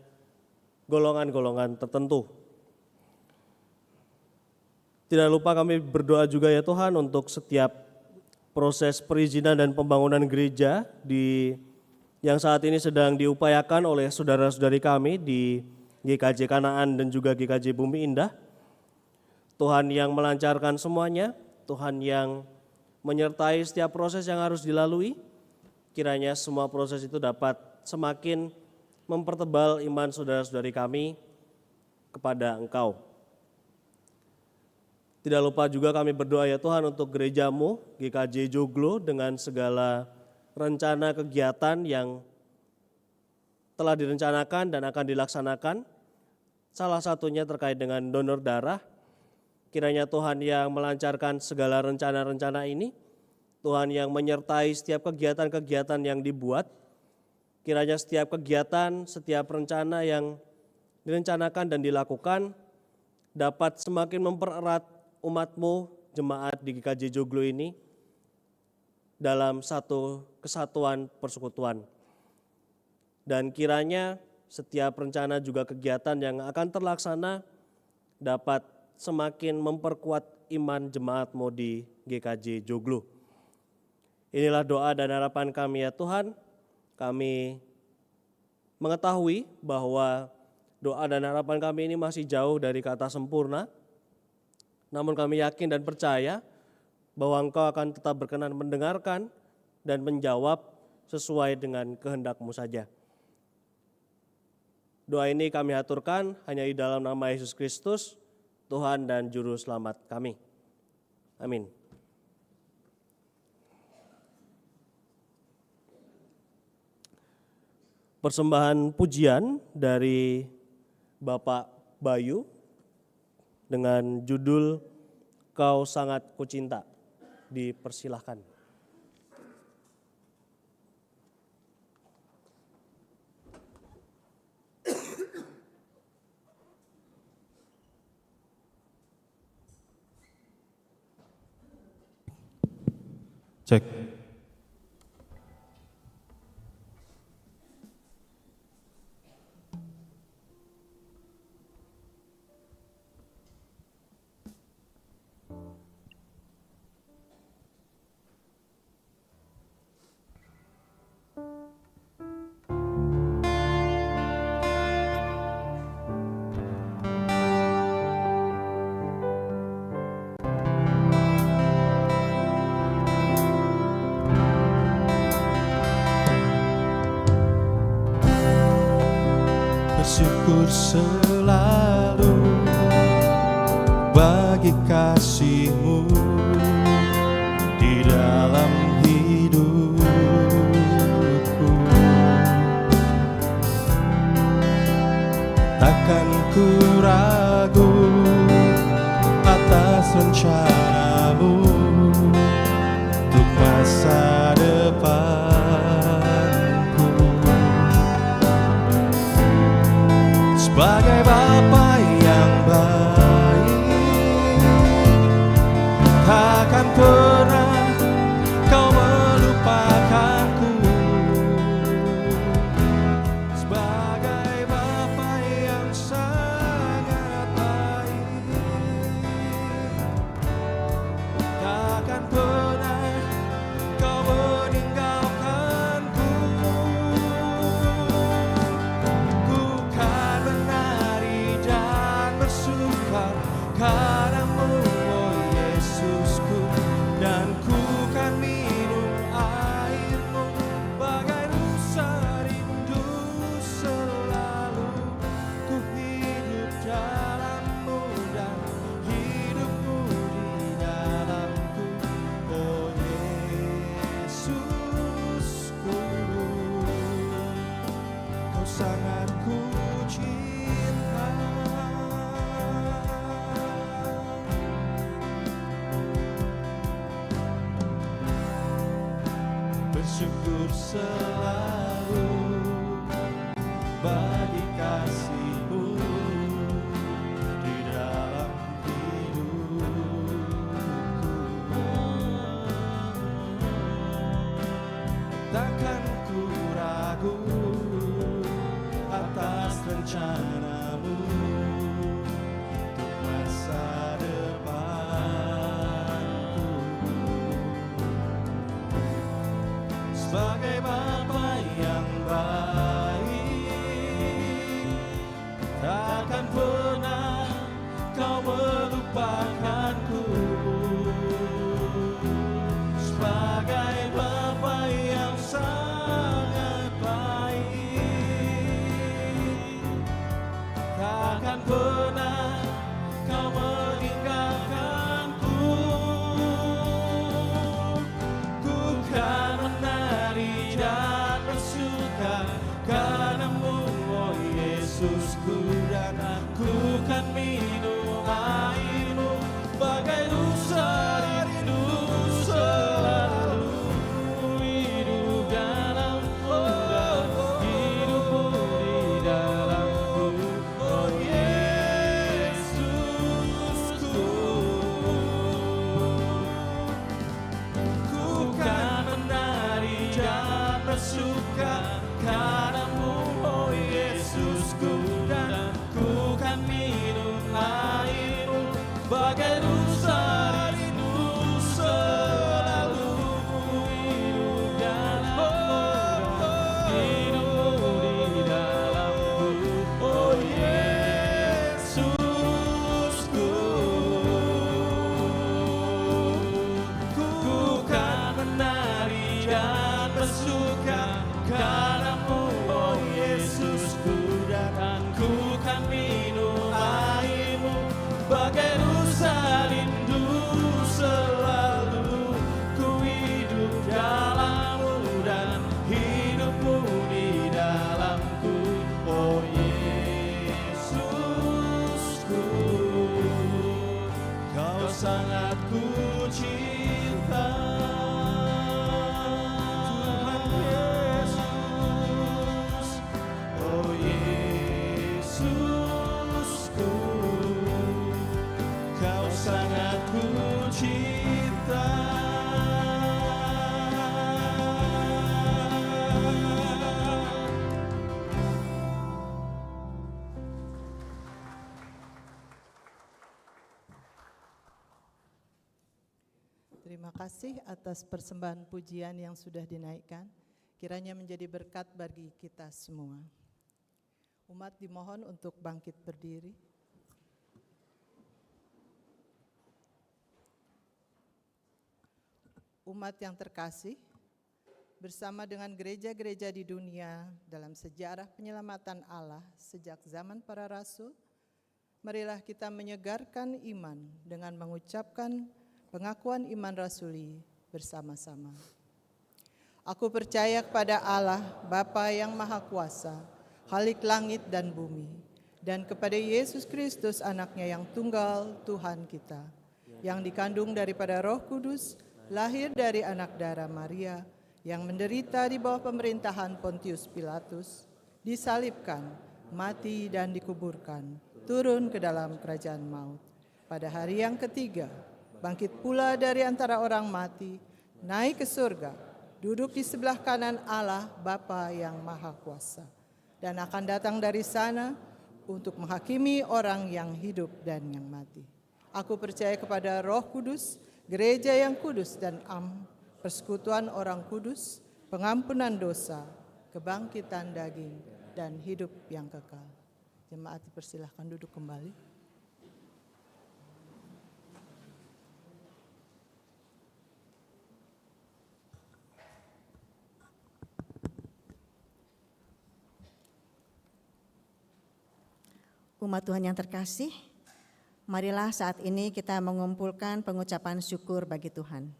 golongan-golongan tertentu. Tidak lupa kami berdoa juga ya Tuhan untuk setiap proses perizinan dan pembangunan gereja yang saat ini sedang diupayakan oleh saudara-saudari kami di GKJ Kanaan dan juga GKJ Bumi Indah. Tuhan yang melancarkan semuanya, Tuhan yang menyertai setiap proses yang harus dilalui, kiranya semua proses itu dapat semakin mempertebal iman saudara-saudari kami kepada Engkau. Tidak lupa juga kami berdoa ya Tuhan untuk gereja-Mu, GKJ Joglo, dengan segala rencana kegiatan yang telah direncanakan dan akan dilaksanakan, salah satunya terkait dengan donor darah. Kiranya Tuhan yang melancarkan segala rencana-rencana ini, Tuhan yang menyertai setiap kegiatan-kegiatan yang dibuat, kiranya setiap kegiatan, setiap rencana yang direncanakan dan dilakukan dapat semakin mempererat umat-Mu, jemaat di GKJ Joglo ini dalam satu kesatuan persekutuan. Dan kiranya setiap rencana juga kegiatan yang akan terlaksana dapat semakin memperkuat iman jemaat-Mu di GKJ Joglo. Inilah doa dan harapan kami ya Tuhan. Kami mengetahui bahwa doa dan harapan kami ini masih jauh dari kata sempurna. Namun kami yakin dan percaya bahwa Engkau akan tetap berkenan mendengarkan dan menjawab sesuai dengan kehendak-Mu saja. Doa ini kami haturkan hanya di dalam nama Yesus Kristus, Tuhan dan Juru Selamat kami. Amin. Persembahan pujian dari Bapak Bayu dengan judul Kau Sangat Kucinta. Dipersilahkan. Cek. bersyukur selalu bagi kasih-Mu di dalam hidupku. Takkan ku ragu atas rencana-Mu untuk masa depanku. Sebagai Bapa yang baik, takkan pernah Kau melupakanku. Sebagai Bapa yang sangat baik, takkan pernah Kau meninggalkanku. Ku kan menari dan bersuka karena-Mu, oh Yesusku, dan ku kan minum air-Mu bagai rusa rindu selalu. Ku hidup dalam-Mu dan hidup-Mu di dalamku, oh Yesusku. Kau sangat ku cinta. Bersyukur selalu bagi kasih-Mu di dalam hidupku. Takkan ku ragu atas rencana-Mu untuk masa depanku. Sebagai Bapa yang baik, takkan pernah Kau melupakanku. Sebagai Bapa yang sangat baik, takkan pernah Kau meninggalkanku. Ku kan menari dan bersuka karena-Mu, oh Yesusku, dan aku kan minum air-Mu bagai rusa rindu selalu. Hidup dalam-Mu dan hidup-Mu di dalamku, oh Yesusku. Ku kan menari dan bersuka karena-Mu, oh Yesusku, dan ku kan minum air-Mu bagai rusa rindu selalu. Hidup dalam-Mu dan hidup-Mu di dalamku, oh Yesusku. Ku kan menari dan bersuka karena-Mu, oh Yesusku, dan ku kan minum air-Mu bagai rusa rindu selalu. Ku hidup dalam-Mu dan hidup-Mu di dalamku, oh Yesusku. Kau sangat ku cinta, Tuhan Yesus, oh Yesusku. Kau sangat ku cinta. Terima kasih atas persembahan pujian yang sudah dinaikkan. Kiranya menjadi berkat bagi kita semua. Umat dimohon untuk bangkit berdiri. Umat yang terkasih, bersama dengan gereja-gereja di dunia dalam sejarah penyelamatan Allah sejak zaman para rasul, marilah kita menyegarkan iman dengan mengucapkan pengakuan iman rasuli bersama-sama. Aku percaya kepada Allah, Bapa yang Maha Kuasa, Khalik langit dan bumi, dan kepada Yesus Kristus anaknya yang tunggal, Tuhan kita, yang dikandung daripada Roh Kudus, lahir dari anak darah Maria, yang menderita di bawah pemerintahan Pontius Pilatus, disalibkan, mati dan dikuburkan, turun ke dalam kerajaan maut. Pada hari yang ketiga, bangkit pula dari antara orang mati, naik ke surga, duduk di sebelah kanan Allah Bapa yang Maha Kuasa, dan akan datang dari sana untuk menghakimi orang yang hidup dan yang mati. Aku percaya kepada Roh Kudus, gereja yang kudus dan persekutuan orang kudus, pengampunan dosa, kebangkitan daging, dan hidup yang kekal. Jemaat dipersilahkan duduk kembali. Umat Tuhan yang terkasih, marilah saat ini kita mengumpulkan pengucapan syukur bagi Tuhan.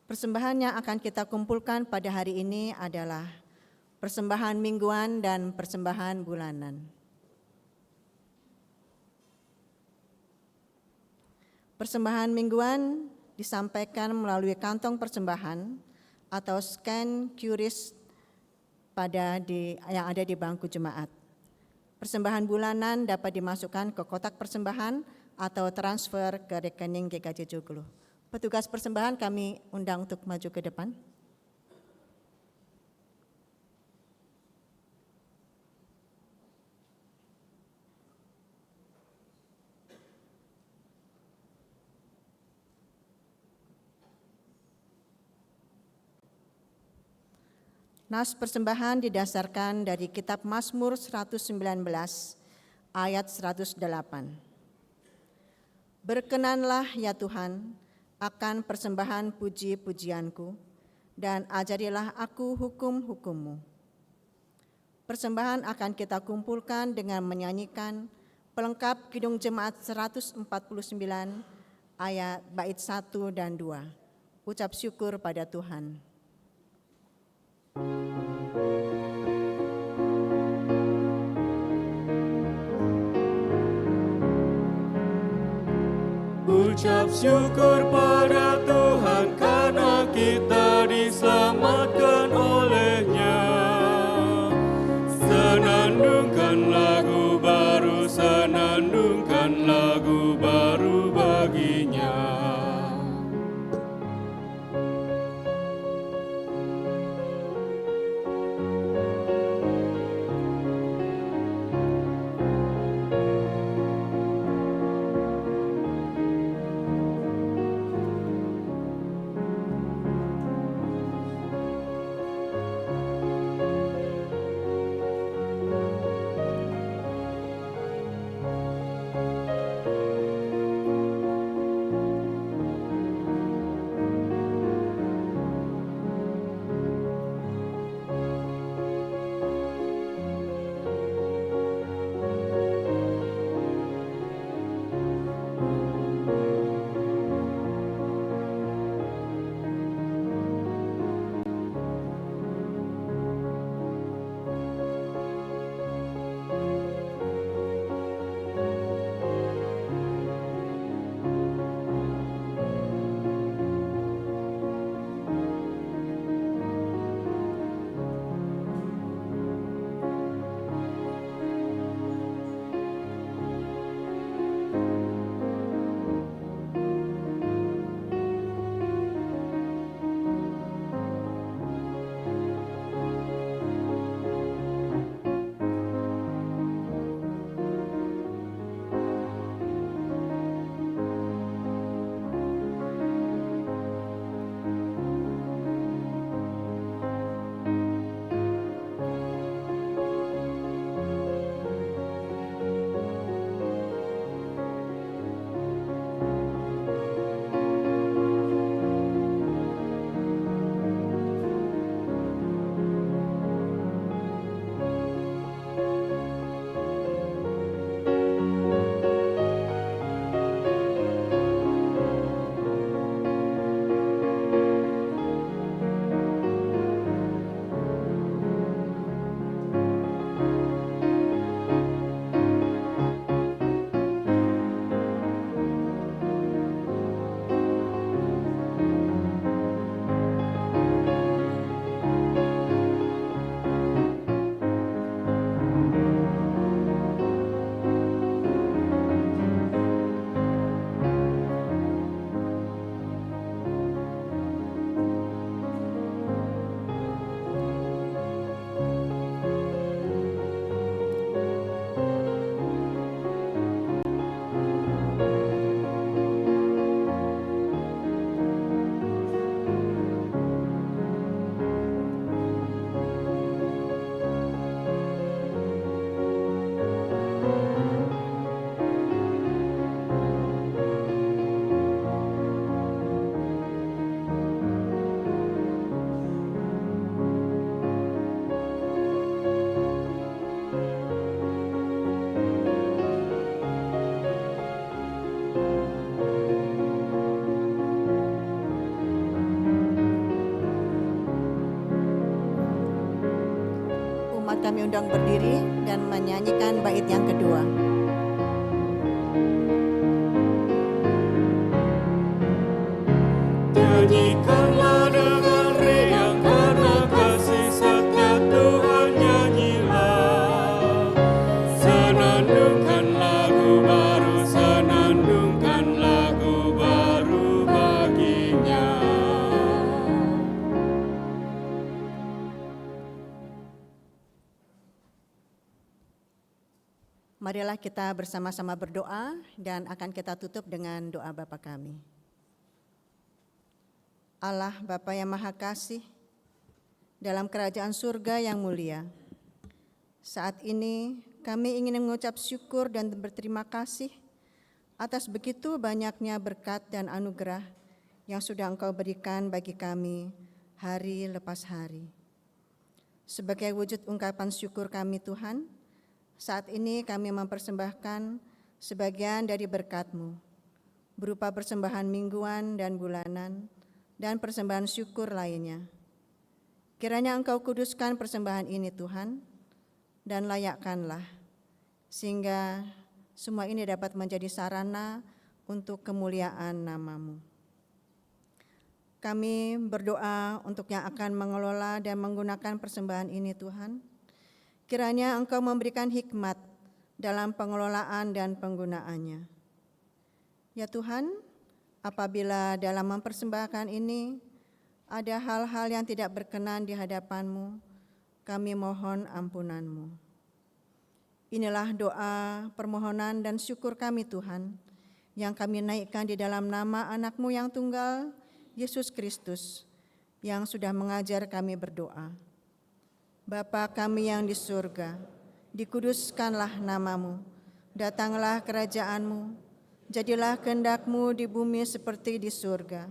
Persembahan yang akan kita kumpulkan pada hari ini adalah persembahan mingguan dan persembahan bulanan. Persembahan mingguan disampaikan melalui kantong persembahan atau scan QRIS yang ada di bangku jemaat. Persembahan bulanan dapat dimasukkan ke kotak persembahan atau transfer ke rekening GKJ Joglo. Petugas persembahan kami undang untuk maju ke depan. Nas persembahan didasarkan dari kitab Mazmur 119 ayat 108. Berkenanlah ya Tuhan akan persembahan puji-pujianku, dan ajarilah aku hukum-hukum-Mu. Persembahan akan kita kumpulkan dengan menyanyikan pelengkap Kidung Jemaat 149 ayat bait 1 dan 2. Ucap syukur pada Tuhan. Ucap syukur pada Tuhan karena kita diselamatkan oleh-Nya. Senandungkan lagu baru, senandungkan lagu baru bagi-Nya. kami undang berdiri dan menyanyikan bait yang kedua. Nyanyikanlah dengan riang karena kasih setia Tuhan, nyanyilah. Senandungkan lagu baru, senandungkan lagu baru baginya. Marilah kita bersama-sama berdoa dan akan kita tutup dengan doa Bapa kami. Allah Bapa yang Maha Kasih, dalam kerajaan surga yang mulia, saat ini kami ingin mengucap syukur dan berterima kasih atas begitu banyaknya berkat dan anugerah yang sudah Engkau berikan bagi kami hari lepas hari. Sebagai wujud ungkapan syukur kami Tuhan, saat ini kami mempersembahkan sebagian dari berkat-Mu, berupa persembahan mingguan dan bulanan, dan persembahan syukur lainnya. Kiranya Engkau kuduskan persembahan ini Tuhan, dan layakkanlah, sehingga semua ini dapat menjadi sarana untuk kemuliaan nama-Mu. Kami berdoa untuk yang akan mengelola dan menggunakan persembahan ini Tuhan. Kiranya Engkau memberikan hikmat dalam pengelolaan dan penggunaannya. Ya Tuhan, apabila dalam mempersembahkan ini ada hal-hal yang tidak berkenan di hadapan-Mu, kami mohon ampunan-Mu. Inilah doa, permohonan dan syukur kami Tuhan, yang kami naikkan di dalam nama anak-Mu yang tunggal, Yesus Kristus, yang sudah mengajar kami berdoa. Bapa kami yang di surga, dikuduskanlah nama-Mu, datanglah kerajaan-Mu, jadilah kehendak-Mu di bumi seperti di surga.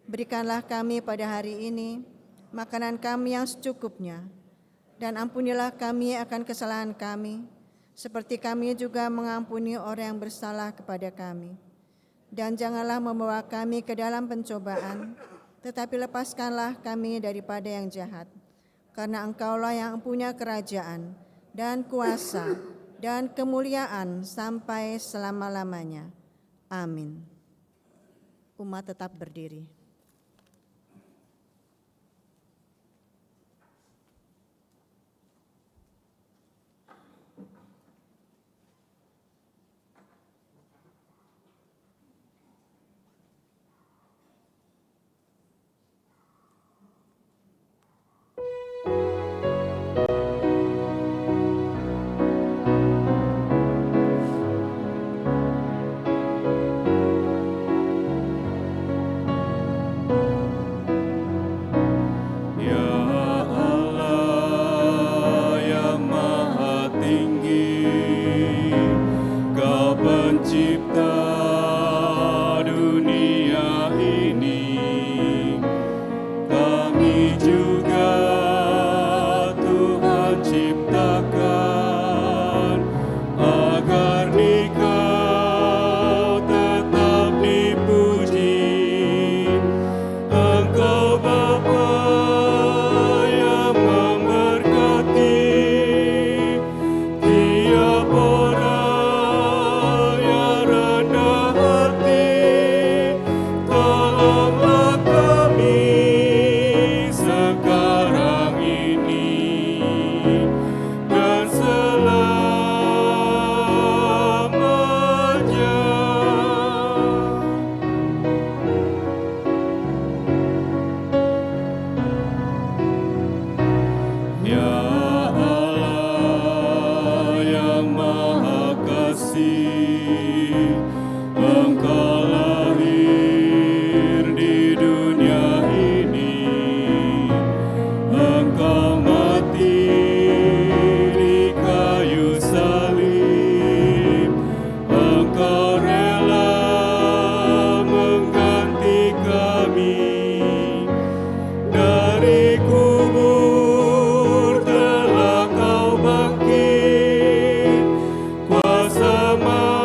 Berikanlah kami pada hari ini makanan kami yang secukupnya, dan ampunilah kami akan kesalahan kami, seperti kami juga mengampuni orang yang bersalah kepada kami. Dan janganlah membawa kami ke dalam pencobaan, tetapi lepaskanlah kami daripada yang jahat. Karena Engkaulah yang punya kerajaan dan kuasa dan kemuliaan sampai selama-lamanya. Amin. Umat tetap berdiri. Sama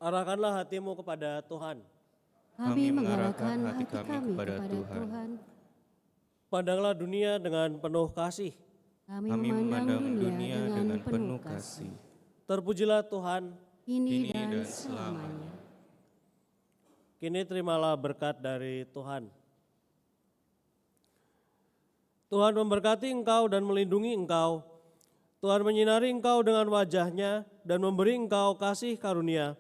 Arahkanlah hatimu kepada Tuhan. Kami mengarahkan hati kami kepada Tuhan. Pandanglah dunia dengan penuh kasih. Kami memandang dunia dengan penuh kasih. Terpujilah Tuhan. Kini dan selamanya. Kini terimalah berkat dari Tuhan. Tuhan memberkati engkau dan melindungi engkau. Tuhan menyinari engkau dengan wajah-Nya dan memberi engkau kasih karunia.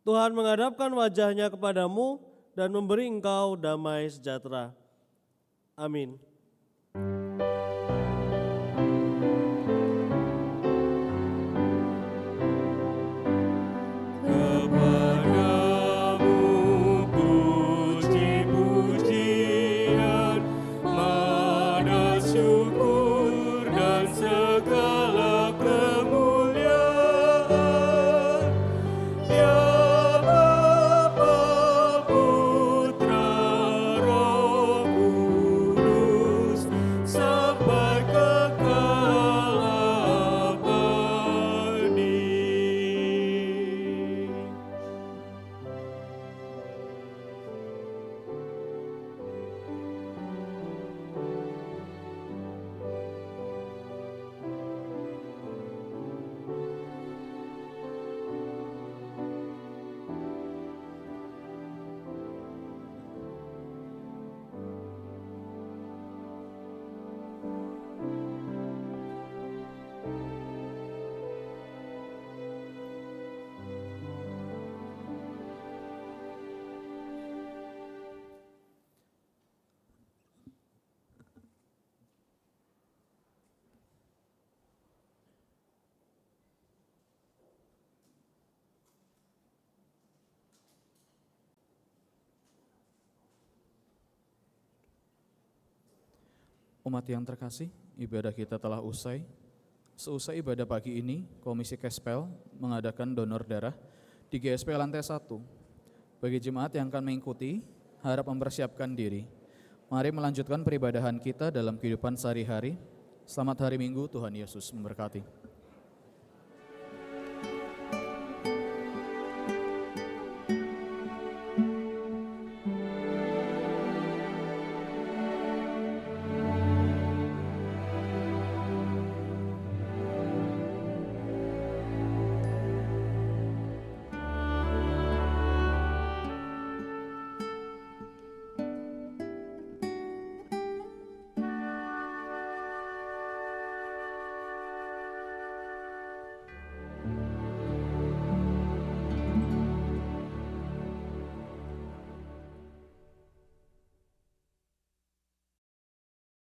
Tuhan menghadapkan wajah-Nya kepadamu dan memberi engkau damai sejahtera. Amin. Kepadamu puji-pujian, mana syukur dan segala kemuliaan. Ya Bapa, Putra, Roh Kudus, sampai kekal abadi. Umat yang terkasih, ibadah kita telah usai. Seusai ibadah pagi ini, Komisi Kespel mengadakan donor darah di GSP lantai 1. Bagi jemaat yang akan mengikuti, harap mempersiapkan diri. Mari melanjutkan peribadahan kita dalam kehidupan sehari-hari. Selamat hari Minggu, Tuhan Yesus memberkati.